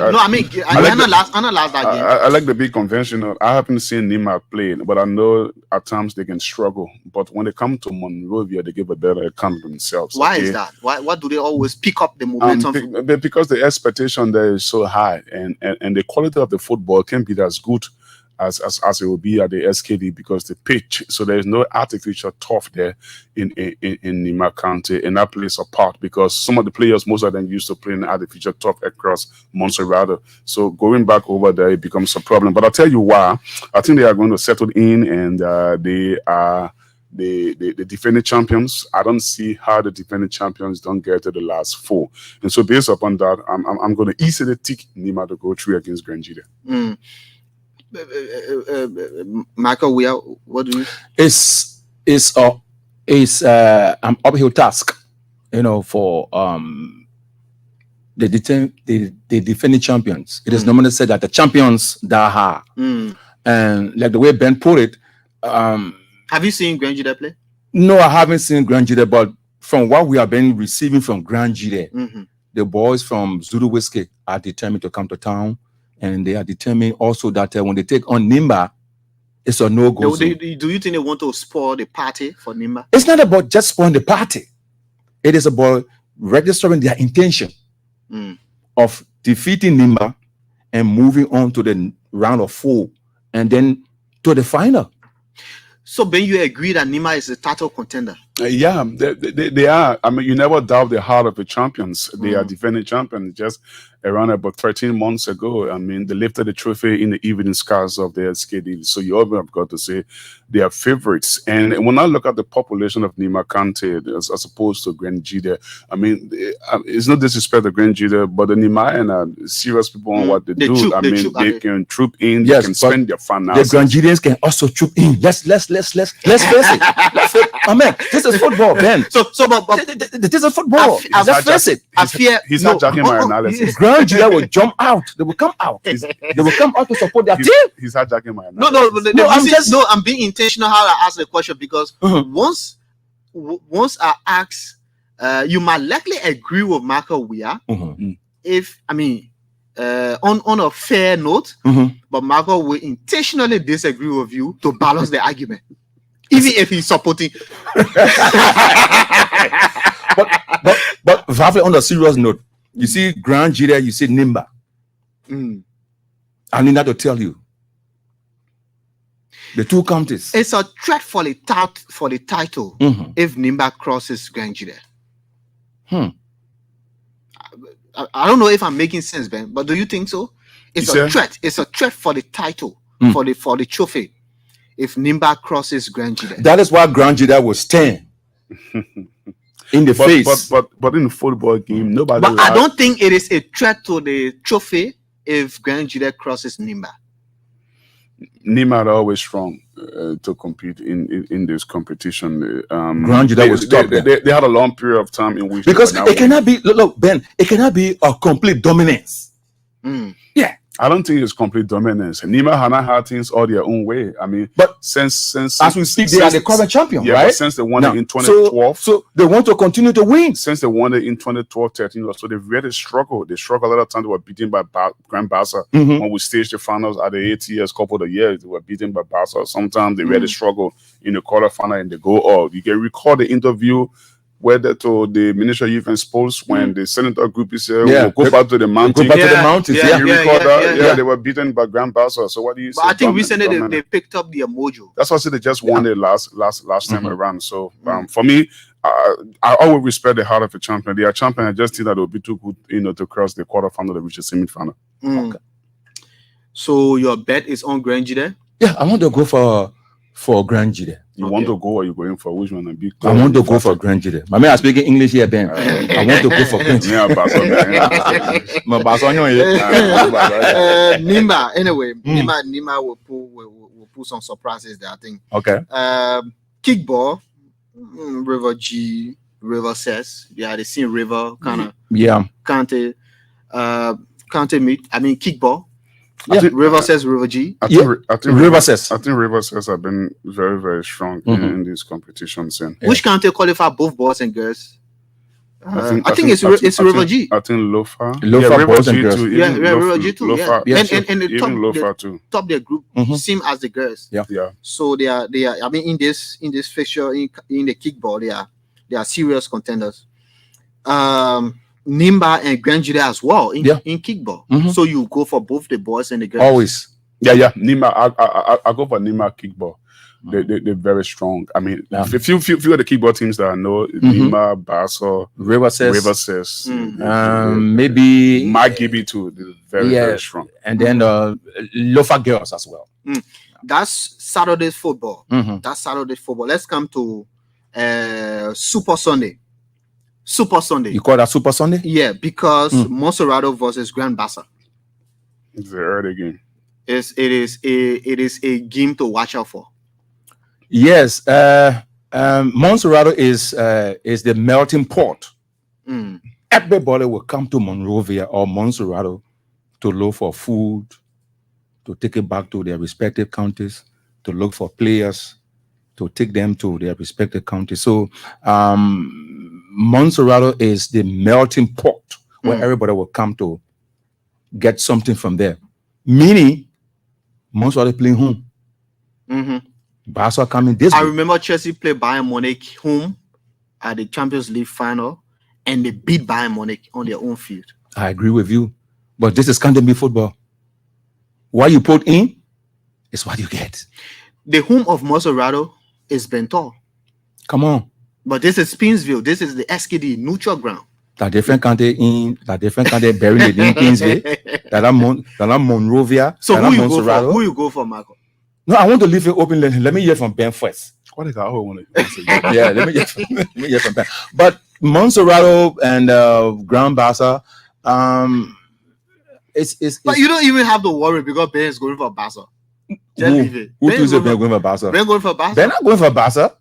analyze that game. I like the big conventional. I haven't seen Nimba play, but I know at times they can struggle. But when they come to Monrovia, they give a better account of themselves. Why is that? Why do they always pick up the momentum? Because the expectation there is so high, and the quality of the football can be as good as it will be at the SKD, because the pitch, so there is no artificial turf there in Nimba County, and that plays a part because some of the players, most of them used to play in artificial turf across Montserrat. So going back over there, it becomes a problem. But I'll tell you why. I think they are going to settle in, and they are the defending champions. I don't see how the defending champions don't get to the last four. And so based upon that, I'm going to easily tick Nimba to go through against Granjide. Michael, what do you? It's an uphill task, for the defending champions. It is normally said that the champions die hard, and like the way Ben put it. Have you seen Granjide play? No, I haven't seen Granjide, but from what we have been receiving from Granjide, the boys from Zulu Whiskey are determined to come to town. And they are determined also that when they take on Nimba, it's a no-go. Do you think they want to spoil the party for Nimba? It's not about just spoiling the party. It is about registering their intention of defeating Nimba and moving on to the round of 4 and then to the final. So, Ben, you agree that Nimba is a title contender? Yeah, they are. I mean, you never doubt the heart of the champions. They are defending champions. Just around about 13 months ago, I mean, they lifted the trophy in the evening scars of the SKD. So you all have got to say they are favorites. And when I look at the population of Nima Kante as opposed to Grand Jide, I mean, it's no disrespect to Grand Jide, but the Nimayan are serious people on what they do. I mean, they can troop in, Yes, they can spend their The finances. Grangidians can also troop in. Let's face it. Amen. This is football, Ben. But This is football. Let's face it. I fear He's not jacking my analysis. Granjida will jump out. They will come out. They will come out to support their team. He's hijacking my No, analysis. I'm being intentional how I ask the question because once I ask, you might likely agree with Marco Weah if I mean on a fair note, but Marco will intentionally disagree with you to balance the argument, even if he's supporting. But Vavle, on a serious note, you see Grand Jide, you see Nimba. I need that to tell you. The two counties. It's a threat for the title if Nimba crosses Grand Jide. I don't know if I'm making sense, Ben, but do you think so? It's a threat. It's a threat for the title, for the trophy, if Nimba crosses Grand Jide. That is why Grand Jide will stand in the face. But in the football game, nobody. But I don't think it is a threat to the trophy if Grand Jide crosses Nimba. Nima are always strong to compete in this competition. Grand Jide was top. They had a long period of time in which because it cannot be. Look, Ben, it cannot be a complete dominance. Yeah. I don't think it's complete dominance. Nima Hana had things all their own way. I mean, but since as we speak, they are the current champion, yeah, right? But since they won it in 2012, so they want to continue to win. Since they won it in 2012, 13, so they've really struggled. They struggled a lot of times. They were beaten by Grand Bassa when we staged the finals at the ATS couple of years. They were beaten by Bassa. Sometimes they really struggle in the quarterfinal and they go off. You can recall the interview whether to the Minister of Youth and Sports when the Senator group is we'll go back to the mountain. Go back to the mountains. You recall that? Yeah, they were beaten by Grand Bassa. So what do you say? But I think recently they picked up their mojo. That's why I said they just won it last time around. So for me, I always respect the heart of a champion. They are champion. I just think that it would be too good, to cross the quarterfinal to reach the semi-final. Okay. So your bet is on Grand Jide? Yeah, I want to go for Grand Jide. You want to go or you going for which one? I want to go for Grand Jide. My man, I'm speaking English here, Ben. I want to go for Grand Jide. Nimba, anyway, Nimba will pull some surprises there, I think. Okay. Kickball, River G, River Says. Yeah, they seen River kind of. Yeah. Kante meet. I mean, kickball. Yeah. River Says, River G. I think River Says. I think River Says have been very, very strong in these competitions. And which Kante qualify both boys and girls? I think it's River G. I think Lofa. River G too. River G too. Lofa. Yeah. Yeah. And the even Lofa too. Top their group same as the girls. Yeah. So they are. I mean, in this fixture in the kickball, they are serious contenders. Nimba and Grand Jide as well in kickball. So you go for both the boys and the girls. Always. Yeah. Nimba, I go for Nimba kickball. They're very strong. I mean, a few of the kickball teams that I know, Nimba, Bassa, River Says, maybe Magibi too. They're very strong. And then Lofa girls as well. That's Saturday's football. That's Saturday's football. Let's come to Super Sunday. Super Sunday. You call that Super Sunday? Yeah, because Monserrato versus Grand Bassa. It's an early game. It is a game to watch out for. Yes, Monserrato is the melting pot. Everybody will come to Monrovia or Monserrato to look for food, to take it back to their respective counties, to look for players, to take them to their respective counties. So Monserrato is the melting pot where everybody will come to get something from there. Meaning, Monserrato playing home. Barca coming this I week. remember Chelsea played Bayern Munich home at the Champions League final, and they beat Bayern Munich on their own field. I agree with you, but this is can't be football. What you put in is what you get. The home of Monserrato is Bentol. Come on. But this is Spinsville. This is the SKD neutral ground. That different country burying it in Kingsville. That Monrovia. So that who you go for? Monserrato. Who you go for, Marco? No, I want to leave it open. Let me hear from Ben first. What the hell want Yeah, let me hear from Ben. But Monserrato and Grand Bassa, it's But you don't even have to worry because Ben is going for Bassa. Just leave it. Who Ben thinks is Ben going for Bassa? Ben going for Bassa. Ben not going for Bassa.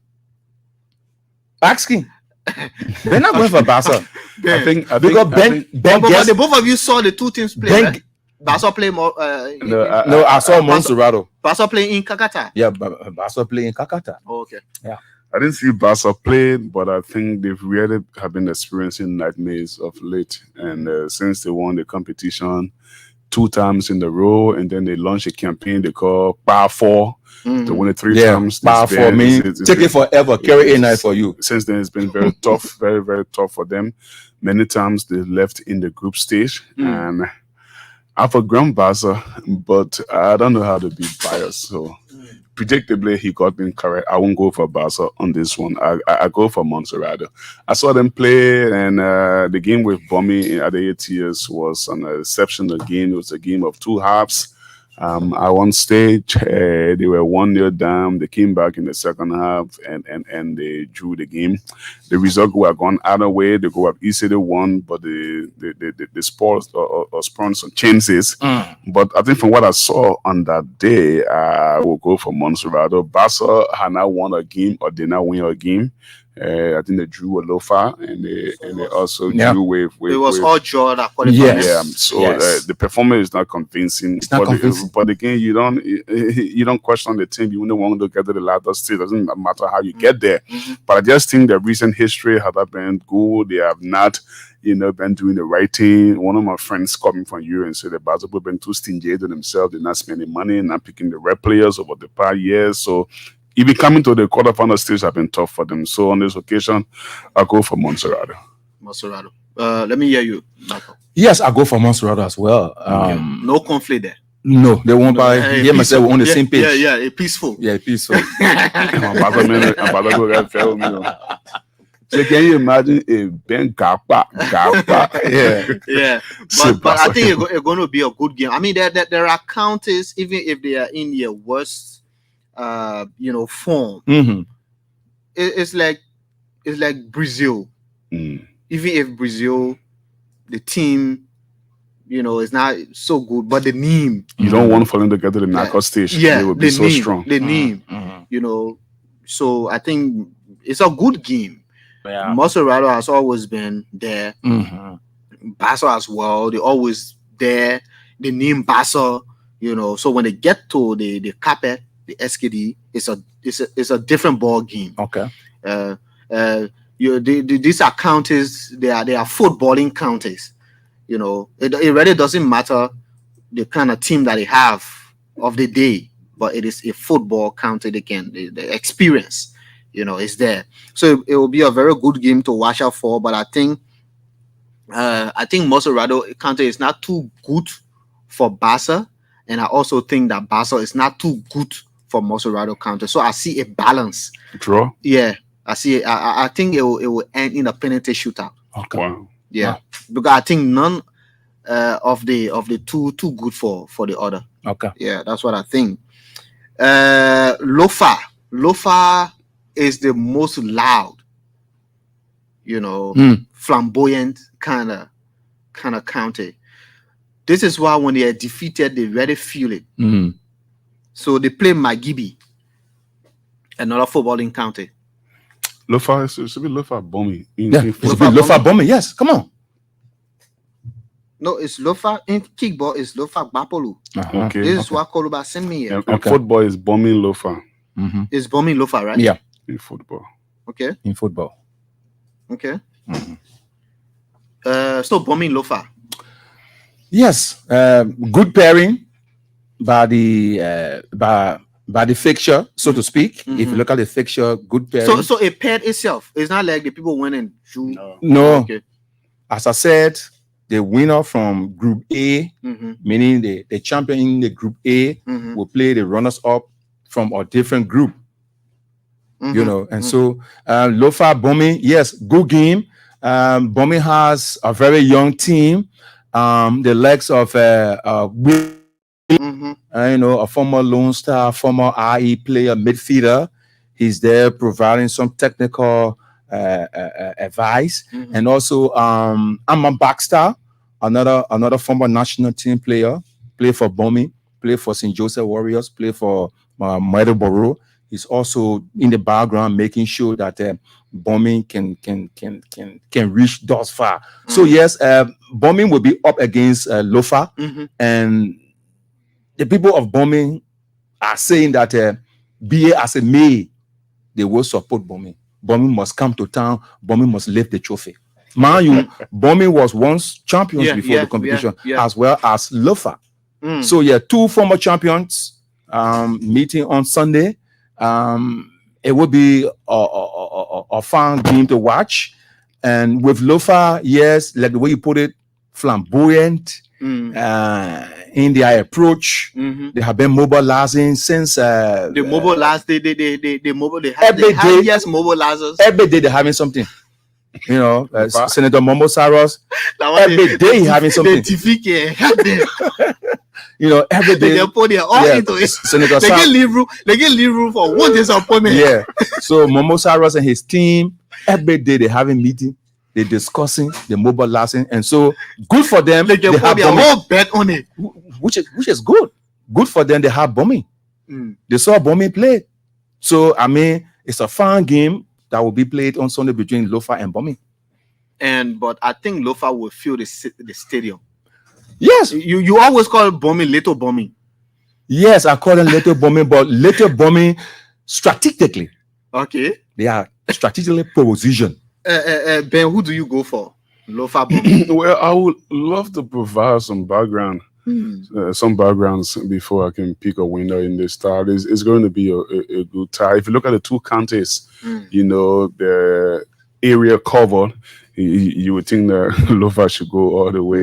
Ask him. Ben not going for Bassa. Ben. I think Because Ben but guess, the both of you saw the two teams play. Ben, Right? Bassa play more. no, I saw Monserrato. Bassa play in Kakata. Yeah, Bassa play in Kakata. Oh, okay. I didn't see Barca play, but I think they've really have been experiencing nightmares of late. And since they won the competition 2 times in a row, and then they launched a campaign they call Bar 4 to win it 3 times. Bar for me. Take it forever. Carry a night for you. Since then, it's been very tough, very, very tough for them. Many times they left in the group stage. And I'm for Grand Barca, but I don't know how to be biased. So predictably, he got me correct. I won't go for Barca on this one. I go for Monserrato. I saw them play, and the game with Bommy at the ATS was an exceptional game. It was a game of 2 halves. At one stage, they were 1-0 down. They came back in the second half and they drew the game. The result would have gone either way. They could have easily won, but the Spurs or sprung some chances. But I think from what I saw on that day, I will go for Monserrato. Barca had not won a game or did not win a game. I think they drew a Lofa and they also drew with it was all draw that qualified. Yes. So the performance is not convincing. It's not convincing. But again, you don't question the team. You only want to get to the latter stage. It doesn't matter how you get there. But I just think the recent history has not been good. They have not, been doing the right thing. One of my friends coming from you and said the Basel have been too stingy to themselves. They're not spending money, not picking the right players over the past years. So even coming to the quarterfinal stage have been tough for them. So on this occasion, I'll go for Monserrato. Monserrato. Let me hear you, Michael. Yes, I go for Monserrato as well. No conflict there. No, they won't buy. Yeah, myself on the same page. Yeah, peaceful. Yeah, peaceful. I'm about to go get fair with me. So can you imagine a Ben Gapa? Yeah. But I think it's going to be a good game. I mean, there are counters, even if they are in their worst form. It's like Brazil. Even if Brazil, the team, is not so good, but the name. You don't want for them to get to the knockout stage. Yeah, they will be so strong. The name, So I think it's a good game. Yeah. Monserrato has always been there. Barca as well. They always there. The name Barca, So when they get to the carpet, the SKD, it's a different ball game. Okay. These are counties. They are footballing counties. It really doesn't matter the kind of team that they have of the day, but it is a football county. The experience, is there. So it will be a very good game to watch out for. But I think Monserrato county is not too good for Barca, and I also think that Barca is not too good for Monserrato county. So I see a balance. Draw? Yeah, I see. I think it will end in a penalty shootout. Okay. Wow. Yeah, Wow. because I think none of the two too good for the other. Okay. Yeah, that's what I think. Lofa is the most loud, flamboyant kind of county. This is why when they are defeated, they really feel it. So they play Magibi, another footballing county. Lofa, it should be Lofa Bommy. Yeah, Lofa Bommy. Yes, come on. No, it's Lofa in kickball. It's Lofa Bapolu. Okay. This is what Koluba sent me here. And football is bombing Lofa It's bombing Lofa, right? Yeah, in football. Okay. in football. Okay. So bombing Lofa. Yes, good pairing by the fixture, so to speak. If you look at the fixture, good pairing. So it paired itself. It's not like the people went and drew. No, Okay. as I said, the winner from Group A, meaning the champion in the Group A, will play the runners-up from a different group. you know. And so Lofa, Bomi, yes, good game. Bomi has a very young team. The likes of you know, a former Lone Star, former IE player, midfielder. He's there providing some technical advice, and also Amman Baxter, another former national team player, play for Bomi, play for St. Joseph Warriors, play for Meadowborough. He's also in the background making sure that Bomi can reach thus far. So yes, Bomi will be up against Lofa, and the people of Bomi are saying that BA as a May, they will support Bomi. Bomi must come to town. Bomi must lift the trophy. Man, Bomi was once champions before the competition, as well as Lofa. So yeah, two former champions meeting on Sunday. It will be a fun game to watch. And with Lofa, yes, like the way you put it, flamboyant. In their approach, they have been mobilizing since they mobilize. They have the highest mobilizers. Every day they're having something. You know, Senator Momo Saros, every day he's having something. You know, every day they put their all into it. Senator they get leave room for one disappointment. Yeah. So Momo Saros and his team, every day they're having meeting. They're discussing, they're mobilizing, and so good for them. They have their whole bet on it, which is good. Good for them. They have Bomi. They saw Bomi play. So I mean, it's a fun game that will be played on Sunday between Lofa and Bomi. But I think Lofa will fill the stadium. Yes, you always call Bomi Little Bomi. Yes, I call them Little Bomi, but Little Bomi strategically. Okay, they are strategically positioned. Ben, who do you go for? Lofa Bomi? Well, I would love to provide some background, some backgrounds before I can pick a winner in this start. It's going to be a good tie. If you look at the two counties, you know, the area covered, you would think that Lofa should go all the way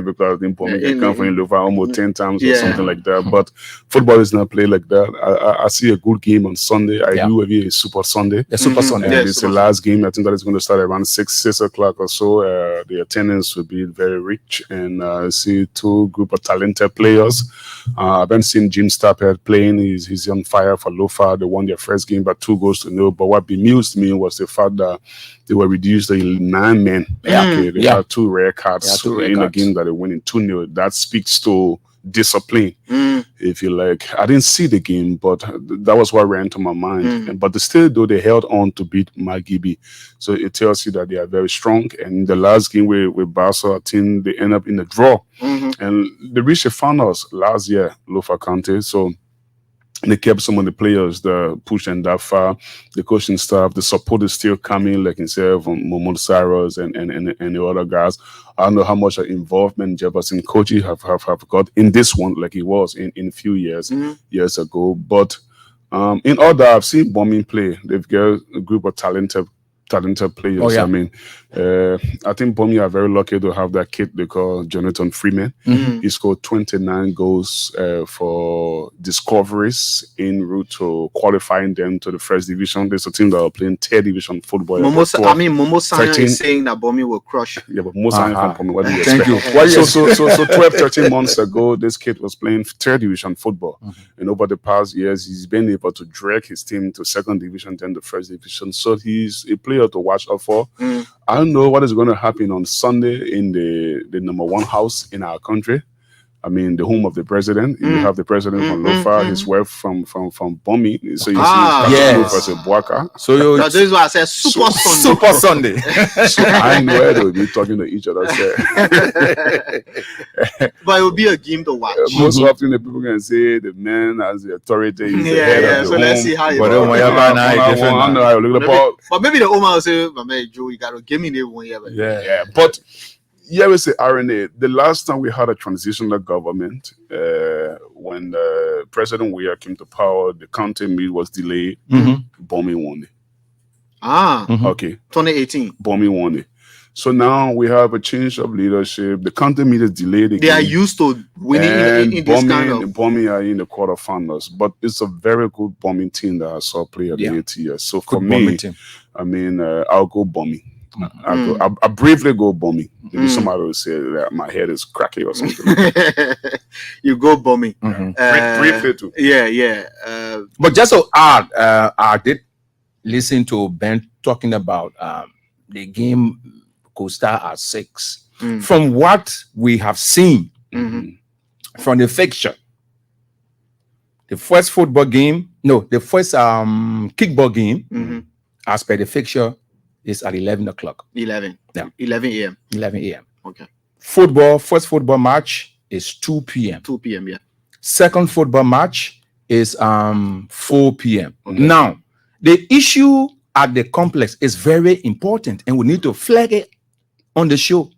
because the Bomi can come from Lofa almost 10 times or something like that. But football is not played like that. I see a good game on Sunday. I do a Super Sunday. A Super Sunday. And it's the last game. I think that is going to start around 6 o'clock or so. The attendance will be very rich. And I see two group of talented players. I've been seeing Jim Stappert playing. He's on fire for Lofa. They won their first game by 2-0. But what bemused me was the fact that they were reduced to 9 men. They had 2 rare cards in a game that they win in 2-0. That speaks to discipline, if you like. I didn't see the game, but that was what ran to my mind. But still, though, they held on to beat Magibi. So it tells you that they are very strong. And the last game with Barca, I think they end up in the draw. And they reached the finals last year, Lofa County. So they kept some of the players that pushed them that far. The coaching staff, the support is still coming, like himself, Momo Saros and the other guys. I don't know how much involvement Jefferson Kochi have got in this one, like he was in a few years ago. But in order, I've seen Bomi play. They've got a group of talented players. I mean, I think Bomi are very lucky to have that kid they call Jonathan Freeman. He scored 29 goals for Discoveries en route to qualifying them to the first division. There's a team that are playing third division football. Momo Sanya is saying that Bomi will crush. Yeah, but Momo Sanya from Bomi, what do you Thank expect? So 12, 13 months ago, this kid was playing third division football. And over the past years, he's been able to drag his team to second division, then the first division. So he's a player to watch out for. I don't know what is going to happen on Sunday in the number 1 house in our country. I mean, the home of the president. You have the president from Lofa, his wife from Bomi. So you see versus Boaka. So this is why I said Super Sunday. So I know they will be talking to each other. But it will be a game to watch. Most often the people can say the man as the authority is the head of the so home. let's see how it goes. But maybe the Oma will say, "Man, Joe, you gotta give me the one here." But here is the RNA. The last time we had a transitional government, when President Weah came to power, the county meet was delayed. Bomi won it. Okay. 2018. Bomi won it. So now we have a change of leadership. The county meet is delayed again. They are used to winning in this kind of. Bombing are in the quarterfinals, but it's a very good bombing team that I saw play at the ATS. So for me, I mean, I'll go bombing. I'll briefly go bombing. Maybe somebody will say that my head is cracky or something. You go bombing. Briefly too. Yeah. But just to add, I did listen to Ben talking about the game could start at 6. From what we have seen from the fixture, the first football game, the first kickball game, as per the fixture, is at 11 o'clock. 11. Yeah. 11 a.m. 11 a.m. Okay. First football match is 2 p.m. 2 p.m. Yeah. Second football match is 4 p.m. Okay. Now, the issue at the complex is very important, and we need to flag it on the show.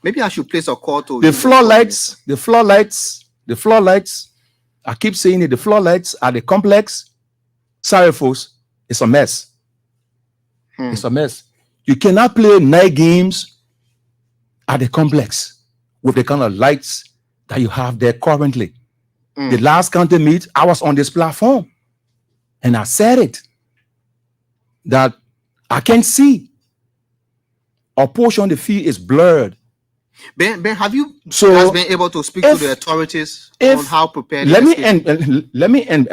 Maybe I should place a call to the floodlights. I keep saying it. The floodlights at the complex. Sorry, folks, it's a mess. It's a mess. You cannot play night games at the complex with the kind of lights that you have there currently. The last county meet, I was on this platform and I said it, that I can see a portion of the field is blurred. Ben, have you been able to speak to the authorities on how prepared? Let me end.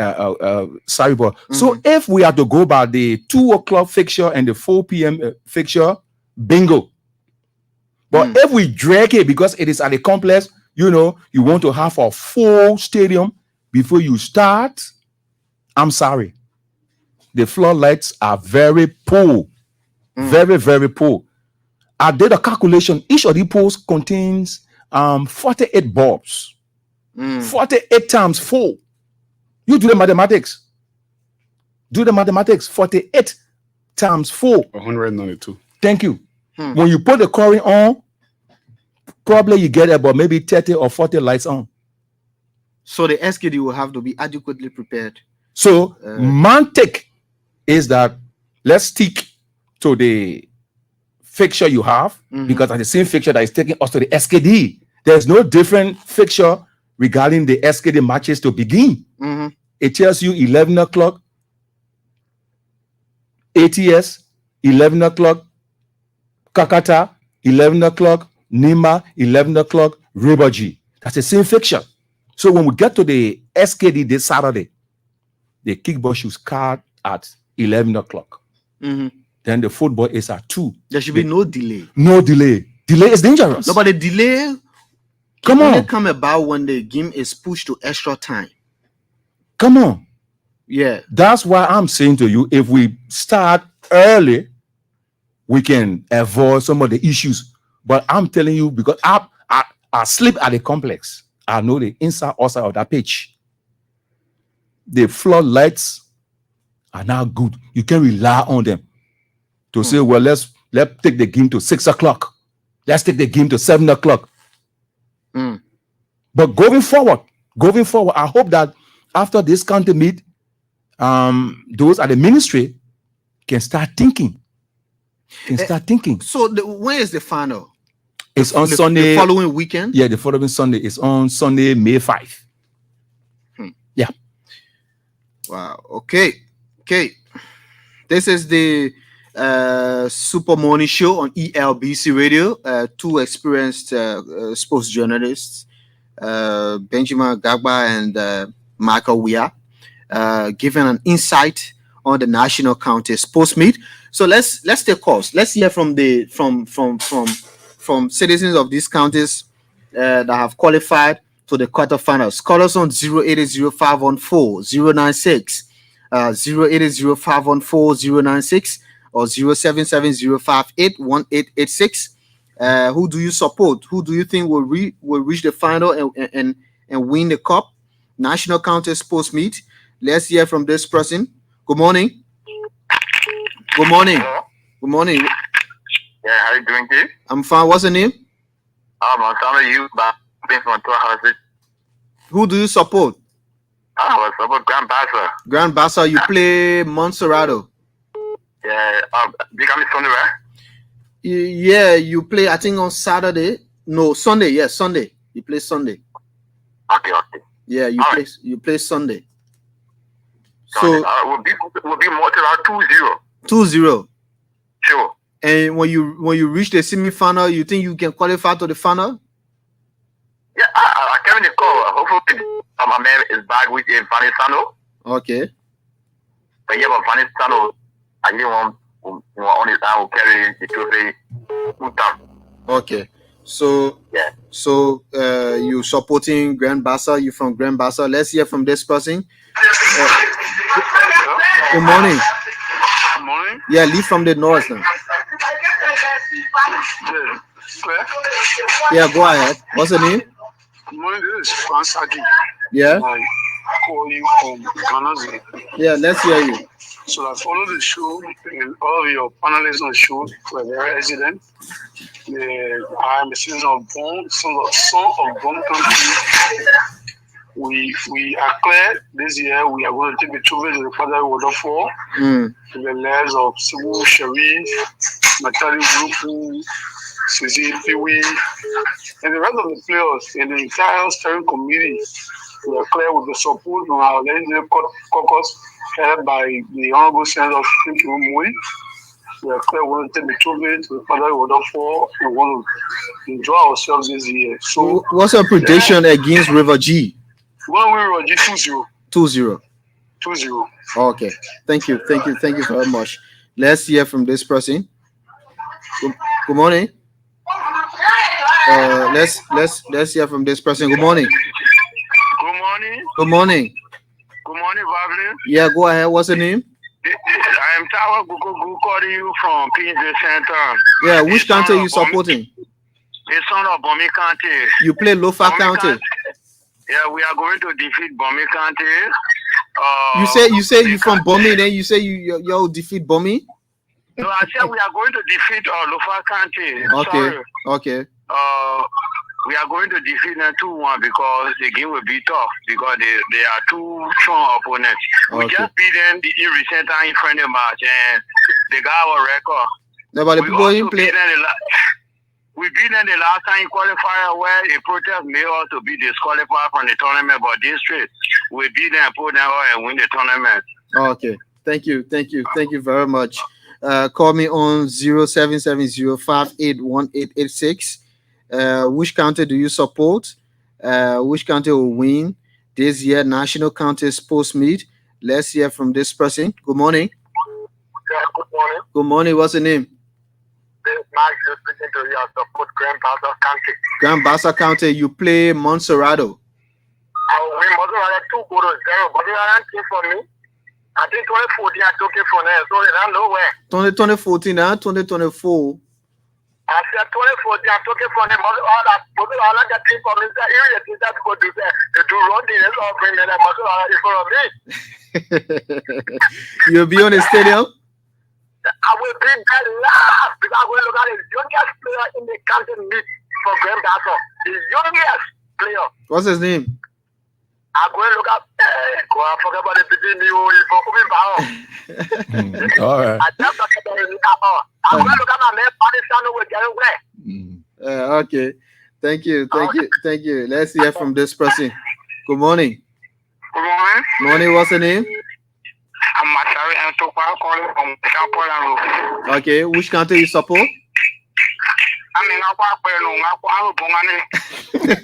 Sorry, boy. So if we are to go by the 2 o'clock fixture and the 4 p.m. Fixture, bingo. But if we drag it because it is at the complex, you want to have a full stadium before you start. I'm sorry. The floodlights are very poor, very, very poor. I did a calculation. Each of the posts contains 48 bulbs. 48 times 4. You do the mathematics. 48 times 4. 192. Thank you. When you put the current on, probably you get about maybe 30 or 40 lights on. So the SKD will have to be adequately prepared. So my take is that let's stick to the fixture you have, because that's the same fixture that is taking us to the SKD. There's no different fixture regarding the SKD matches to begin. It tells you 11 o'clock ATS, 11 o'clock Kakata, 11 o'clock Nima, 11 o'clock Ribaji. That's the same fixture. So when we get to the SKD this Saturday, the kickball should start at 11 o'clock. Then the football is at 2. There should be no delay. No delay. Delay is dangerous. No, but the delay come about when the game is pushed to extra time. Come on. Yeah. That's why I'm saying to you, if we start early, we can avoid some of the issues. But I'm telling you, because I sleep at the complex. I know the inside, outside of that pitch. The floodlights are now good. You can rely on them to say, well, let's take the game to 6 o'clock. Let's take the game to 7 o'clock. But going forward, I hope that after this county meet, those at the ministry can start thinking. So when is the final? It's on Sunday. The following weekend? Yeah, the following Sunday. It's on Sunday, May 5. Yeah. Wow. Okay. This is the Super Morning Show on ELBC Radio. 2 experienced sports journalists, Benjamin Gagba and Michael Weah, giving an insight on the national county sports meet. So let's take calls. Let's hear from citizens of these counties that have qualified to the quarterfinals. Call us on 080-514-096, 080-514-096, or 077-058-1886. Who do you support? Who do you think will reach the final and win the cup? National County Sports Meet. Let's hear from this person. Good morning. Good morning. Hello? Good morning. Yeah, how you doing, Dave? I'm fine. What's the name? I'm telling you, but I'm from Toa. Who do you support? I support Grand Bassa. Grand Bassa. You play Montserrato. Yeah, becoming Sunday, right? Yeah, you play. I think on Saturday. No, Sunday. Yeah, Sunday. You play Sunday. Okay. Yeah, you All play. right. You play Sunday. So So we'll be more to our 2-0. 2-0. Sure. And when you reach the semi-final, you think you can qualify to the final? Yeah, I came in the call. Hopefully, my man is back with Vanny Sano. Okay. But yeah, but Vanny Sano, I didn't want on his arm will carry the trophy. Okay. So Yeah. So you supporting Grand Bassa? You from Grand Bassa? Let's hear from this person. Good morning. Good morning. Yeah, leave from the north now. Yeah, go ahead. What's the name? Good morning. This is France Adi. Yeah. I call you from Ghana. Yeah, let's hear you. So I follow the show and all of your panelists on the show were very excellent. I am a citizen of Bon, son of Bon country. We are clear this year. We are going to take the trophy to the Father Waterfall in the layers of Sibu Sharif, Natali Grupu, Sisi Piwi, and the rest of the players and the entire steering committee. We are clear with the support from our legislative caucus headed by the Honorable Senator Shinki Umui. We are clear we want to take the trophy to the Father Waterfall and want to enjoy ourselves this year. So, what's your prediction against River G? We're going to win River G 2-0. 2-0. Okay. Thank you very much. Let's hear from this person. Good morning. Let's hear from this person. Good morning. Good morning. Good morning. Good morning, Bavlin. Yeah, go ahead. What's the name? I am Tawa Gugu calling you from PNJ Center. Yeah, which county are you supporting? The son of Bomi County. You play Lofa County. Yeah, we are going to defeat Bomi County. You say you from Bomi, then you say you defeat Bomi? No, I said we are going to defeat Lofa County. Okay. Sorry. Okay. We are going to defeat them 2-1 because the game will be tough because they are two strong opponents. We just beat them in recent time in friendly match and they got our record. No, but the people you play. We beat them the last time in qualifier where a protest made us to be disqualified from the tournament, but this trip we beat them, put them out and win the tournament. Okay. Thank you very much. Call me on 0770581886. Which county do you support? Which county will win this year National County Sports Meet? Let's hear from this person. Good morning. Yeah, good morning. Good morning. What's the name? This is Max speaking to you. I support Grand Bassa County. Grand Bassa County. You play Montserrado. I will win Montserrado 2-0. Montserrado came for me. I think 2014 I took it from there, so it's not nowhere. 2014, 2024. I said 2014 I took it from them. All that team from me, that go do that. They do running and all bring them Montserrado in front of me. You'll be on the stadium? I will be there last because I'm going to look at the youngest player in the country meet for Grand Bassa. The youngest player. What's his name? I'm going to look at I forgot about the beginning for All right. I just forgot about it. I'm going to look at my man Paddy Sano with Gary Ware. Okay. Thank you. Let's hear from this person. Good morning. Good morning. Morning, what's the name? I'm Masari Antokwa calling from Champola Road. Okay, which country you support?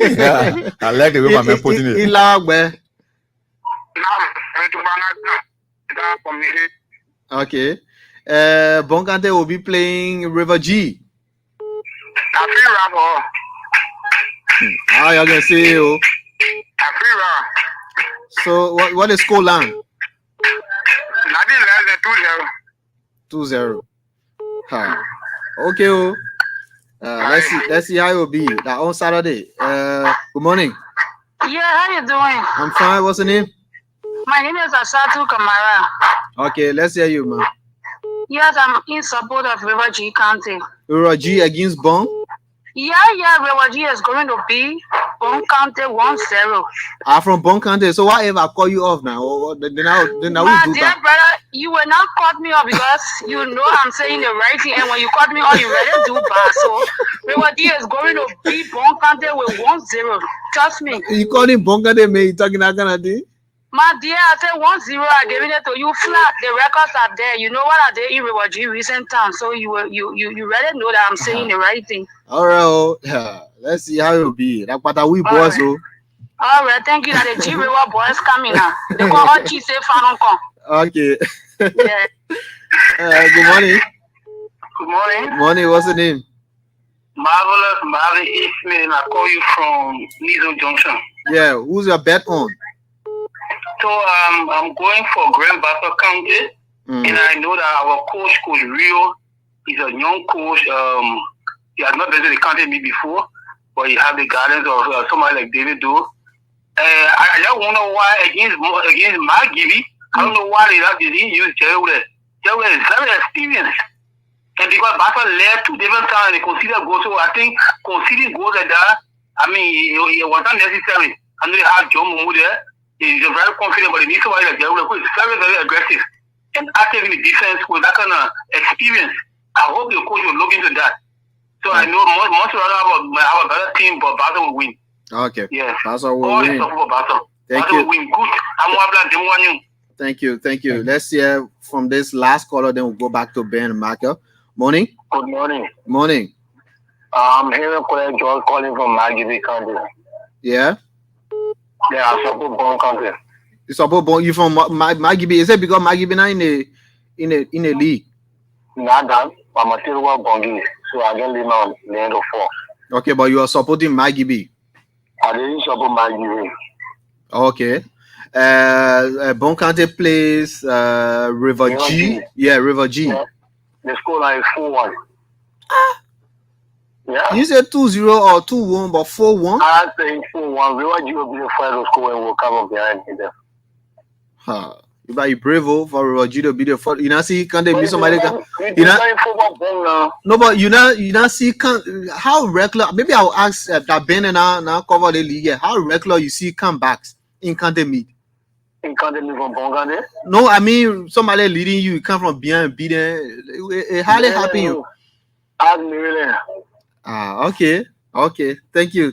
Yeah, I like the way my man putting it. Ilagbe. Okay. Bonkante will be playing River G. How you gonna say you? So what is score line? 2-0. Okay. Let's see how it will be that on Saturday. Good morning. Yeah, how you doing? I'm fine. What's the name? My name is Asatu Kamara. Okay, let's hear you, man. Yes, I'm in support of River G County. River G against Bon? Yeah, Rewaji is going to be Bonkante 1-0. I'm from Bonkante, so why if I call you off now? Then I will My do dear that. brother, you will not cut me off because you know I'm saying the right thing, and when you cut me off, you really do bad. So Rewaji is going to be Bonkante with 1-0. Trust me. You call him Bonkante, man, you talking that kind of thing? My dear, I said 1-0. I gave it to you flat. The records are there. You know what I did in Rewaji recent times, so you really know that I'm saying the right thing. All right, oh, yeah. Let's see how it will be. Like, but we boys, oh. All right, thank you. That the G River boys coming now. They call all cheese say Fanonko. Okay. Yeah. Good morning. Good morning. Morning, what's the name? Marvelous Marvin Ismail. I call you from Nizo Junction. Yeah, who's your bet on? So I'm going for Grand Bassa County, and I know that our Coach Rio, is a young coach. He has not been to the county me before, but he has the guidance of somebody like David Do. I just wonder why against Magibby, I don't know why they didn't use Jerry. Jerry is very experienced. And because Bassa led 2 different times, they consider goals. So I think considering goals like that, I mean, it was not necessary. I know they have John Momo there. He's very confident, but they need somebody like Jerry who is very, very aggressive and active in the defense with that kind of experience. I hope the coach will look into that. So I know most rather have a better team, but Bassa will win. Okay. Yes. Bassa will All win. the for Bassa. Thank Bassa you. will win. Good. Thank you. Let's hear from this last caller, then we'll go back to Ben and Michael. Morning. Good morning. Morning. I'm here with George calling from Magibby County. Yeah. Yeah, I support Bon County. You support you from Magibby? Is it because Magibby not in a league? Not that. I'm a still work Bongi, so I don't live on the end of 4. Okay, but you are supporting Magibby. I didn't support Magibby. Okay. Bon County plays River G. Yeah, River G. Yeah. The score line is 4-1. Yeah. You said 2-0 or 2-1, but 4-1? I'm saying 4-1. River G will be the final score and we'll come up behind me there. You buy Bravo for River G to be the first. You know, see, can't they be somebody? You know, no, but you know, see, how regular? Maybe I'll ask that Ben and now cover the league. How regular you see comebacks in Kante meet? In Kante meet from Bongande? No, I mean somebody leading you come from behind and beat them. It hardly happen you. Okay. Thank you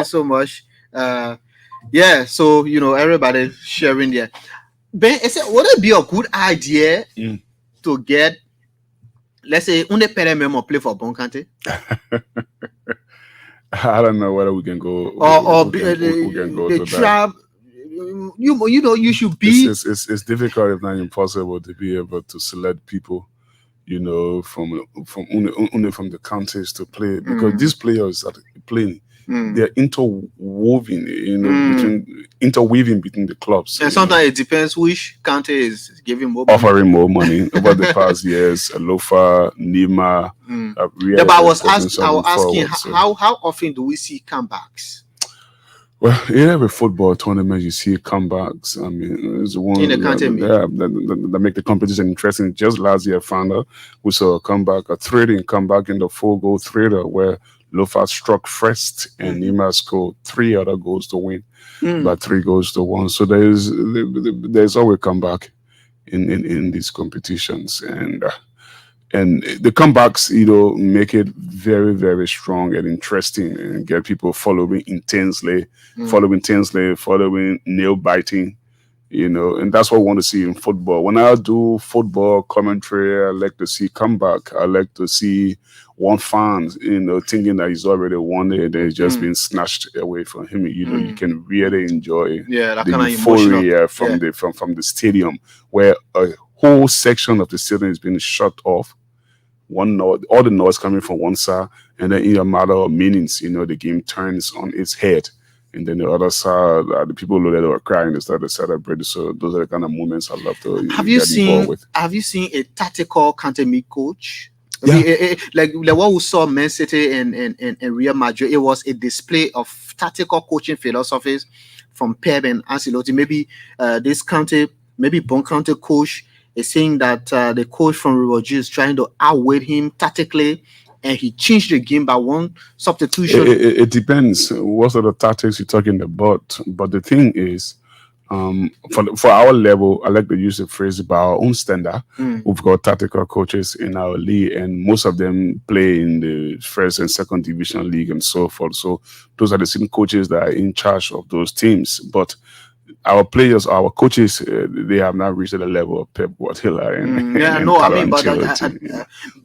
so much. Yeah. So everybody sharing there. Ben, would it be a good idea to get, let's say, Unde Pere Memo play for Bon County? I don't know whether we can go we can go the to trap. You should be. It's difficult, if not impossible, to be able to select people, from the counties to play, because these players that are playing, they're interweaving between the clubs. And sometimes it depends which county is giving more offering more money over the past years. Lofa, Nima. But I was asking how often do we see comebacks? Well, in every football tournament, you see comebacks. I mean, it's one in the country that make the competition interesting. Just last year, found out we saw a comeback, a thrilling comeback in the 4-goal thriller where Lofa struck first and Nima scored 3 other goals to win, but 3 goals to 1. So there's always comeback in these competitions, and the comebacks, make it very, very strong and interesting, and get people following intensely, following nail biting, and that's what I want to see in football. When I do football commentary, I like to see comeback. I like to see one fan, thinking that he's already won it and it's just been snatched away from him. You can really enjoy the euphoria from the stadium, where a whole section of the stadium is being shut off. All the noise coming from one side, and then in a matter of minutes, the game turns on its head. And then the other side, the people that were crying, they started to celebrate. So those are the kind of moments I love to get involved with. Have you seen a tactical Kante coach? Yeah. Like what we saw Man City and Real Madrid, it was a display of tactical coaching philosophies from Pep and Ancelotti. Maybe this Kante, maybe Bon County coach is saying that the coach from River G is trying to outweigh him tactically and he changed the game by one substitution. It depends what sort of tactics you're talking about. But the thing is, for our level, I like to use the phrase by our own standard. We've got tactical coaches in our league, and most of them play in the first and second division league and so forth. So those are the same coaches that are in charge of those teams. But our players, our coaches, they have not reached the level of Pep Guardiola.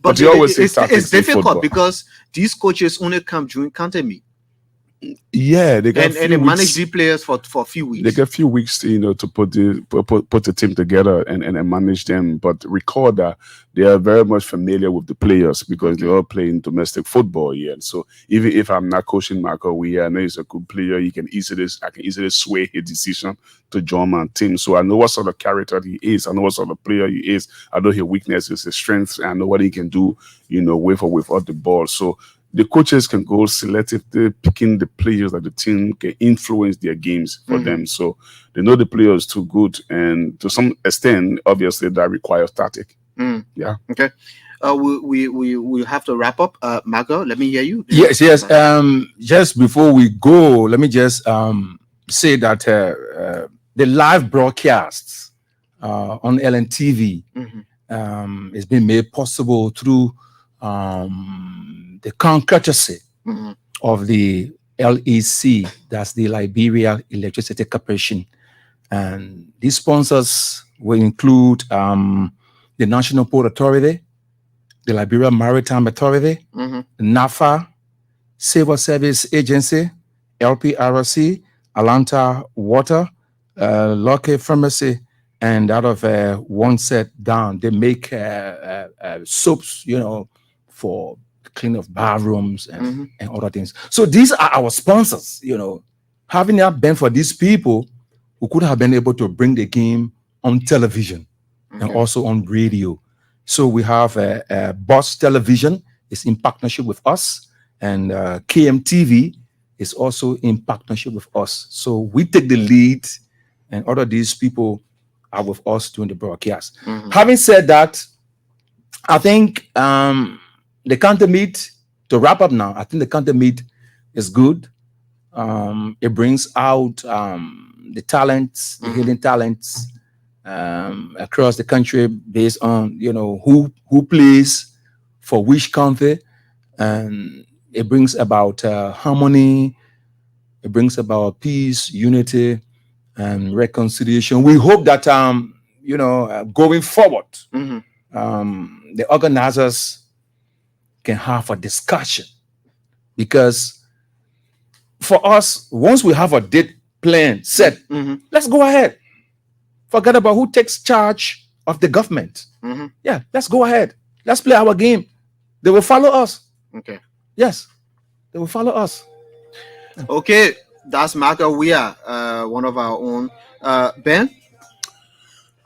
But you always say it's difficult because these coaches only come during counter meet. Yeah, they get and they manage the players for a few weeks. They get a few weeks, to put the team together and manage them. But recall that they are very much familiar with the players because they all play in domestic football here. So even if I'm not coaching Marco Weah, I know he's a good player. I can easily sway his decision to join my team. So I know what sort of character he is. I know what sort of player he is. I know his weaknesses, his strengths. I know what he can do, with or without the ball. So the coaches can go selectively picking the players that the team can influence their games for them. So they know the players too good, and to some extent, obviously, that requires tactic. Yeah. Okay. We have to wrap up. Marco, let me hear you. Yes. Just before we go, let me just say that the live broadcasts on LNTV has been made possible through the courtesy of the LEC, that's the Liberia Electricity Corporation. And these sponsors will include the National Port Authority, the Liberia Maritime Authority, NAFA, Civil Service Agency, LPRC, Atlanta Water, Lockheed Pharmacy, and out of one set down, they make soaps, for clean of bathrooms and other things. So these are our sponsors, Having not been for these people, who could have been able to bring the game on television and also on radio. So we have Boss Television is in partnership with us, and KMTV is also in partnership with us. So we take the lead, and all of these people are with us doing the broadcast. Having said that, I think the counter meet, to wrap up now, I think the counter meet is good. It brings out the talents, the hidden talents across the country based on, who plays for which country. And it brings about harmony. It brings about peace, unity, and reconciliation. We hope that, going forward, the organizers can have a discussion, because for us, once we have a date plan set, let's go ahead. Forget about who takes charge of the government. Yeah, let's go ahead. Let's play our game. They will follow us. Okay. Yes, they will follow us. Okay, that's Marco Weah, one of our own. Ben?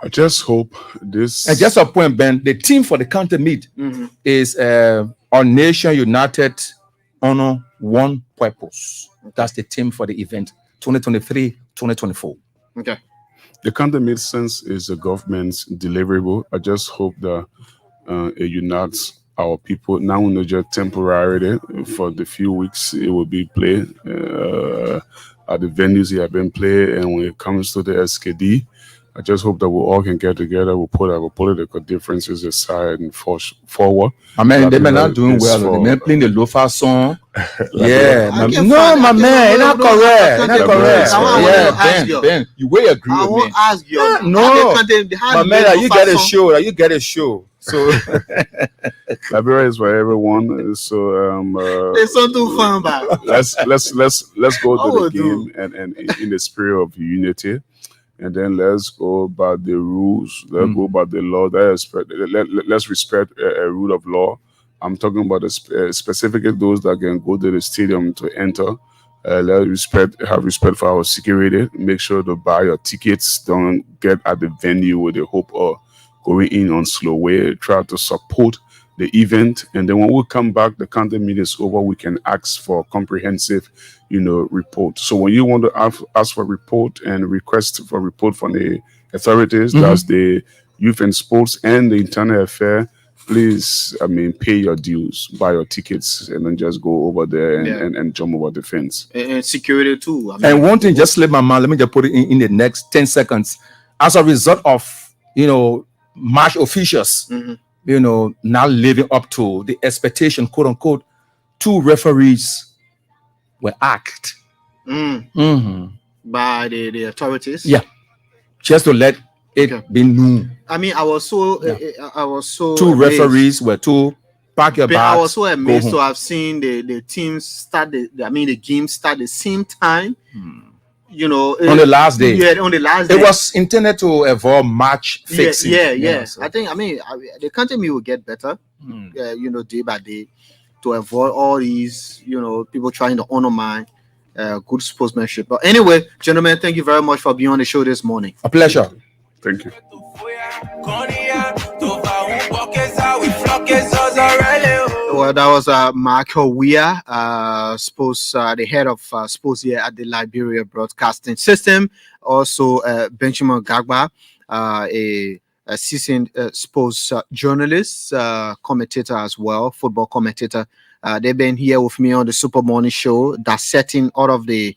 I just hope this... And just a point, Ben, the team for the counter meet is Our Nation United Honor One Purpose. That's the team for the event 2023-2024. Okay. The counter makes sense is a government's deliverable. I just hope that it unites our people. Now, not just temporarily for the few weeks it will be played at the venues it have been played, and when it comes to the SKD, I just hope that we all can get together. We'll put our political differences aside and force forward. I mean, they may not doing well. They may playing the lofa song. Yeah. My man, not correct. Not correct. Yeah, Ben, you will agree with me. I won't ask you. No. My man, you get a show. You get a show. So Liberia is for everyone. So it's not too fun, but let's go to the game and in the spirit of unity. And then let's go by the rules. Let's go by the law. Let's respect a rule of law. I'm talking about specifically those that can go to the stadium to enter. Let's have respect for our security. Make sure to buy your tickets. Don't get at the venue with the hope of going in on slow way. Try to support the event, and then when we come back, the counter meeting is over, we can ask for comprehensive, report. So when you want to ask for report and request for report from the authorities, that's the youth and sports and the internal affair please, I mean, pay your dues, buy your tickets, and then just go over there and jump over the fence. And security too. I mean, And one thing just slipped my mind. Let me just put it in the next 10 seconds. As a result of, match officials, not living up to the expectation, quote unquote, 2 referees were axed. by the authorities. Yeah. Just to let it be known. I mean, I was so 2 amazed. referees were told, pack your But bags. I was so amazed go to home. have seen the teams start the game start the same time. On the last day. Yeah, on the last day. It was intended to avoid match fixing. Yeah. So- I think the country will get better, day by day, to avoid all these, people trying to undermine good sportsmanship. But anyway, gentlemen, thank you very much for being on the show this morning. A pleasure. Thank you. Well, that was Michael Weir, the head of sports here at the Liberia Broadcasting System. Also, Benjamin Gagba, a seasoned sports journalist, commentator as well, football commentator. They've been here with me on the Super Morning Show, dissecting all of the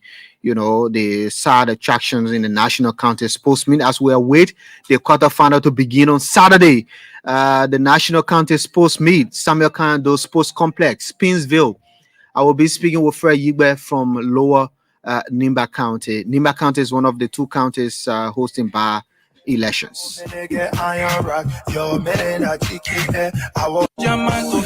sad attractions in the National County Sports Meet as we await the quarterfinal to begin on Saturday. The National County Sports Meet, Samuel Kando Sports Complex, Pinsville. I will be speaking with Fred Yigbe from Lower Nimba County. Nimba County is one of the 2 counties hosting bar elections.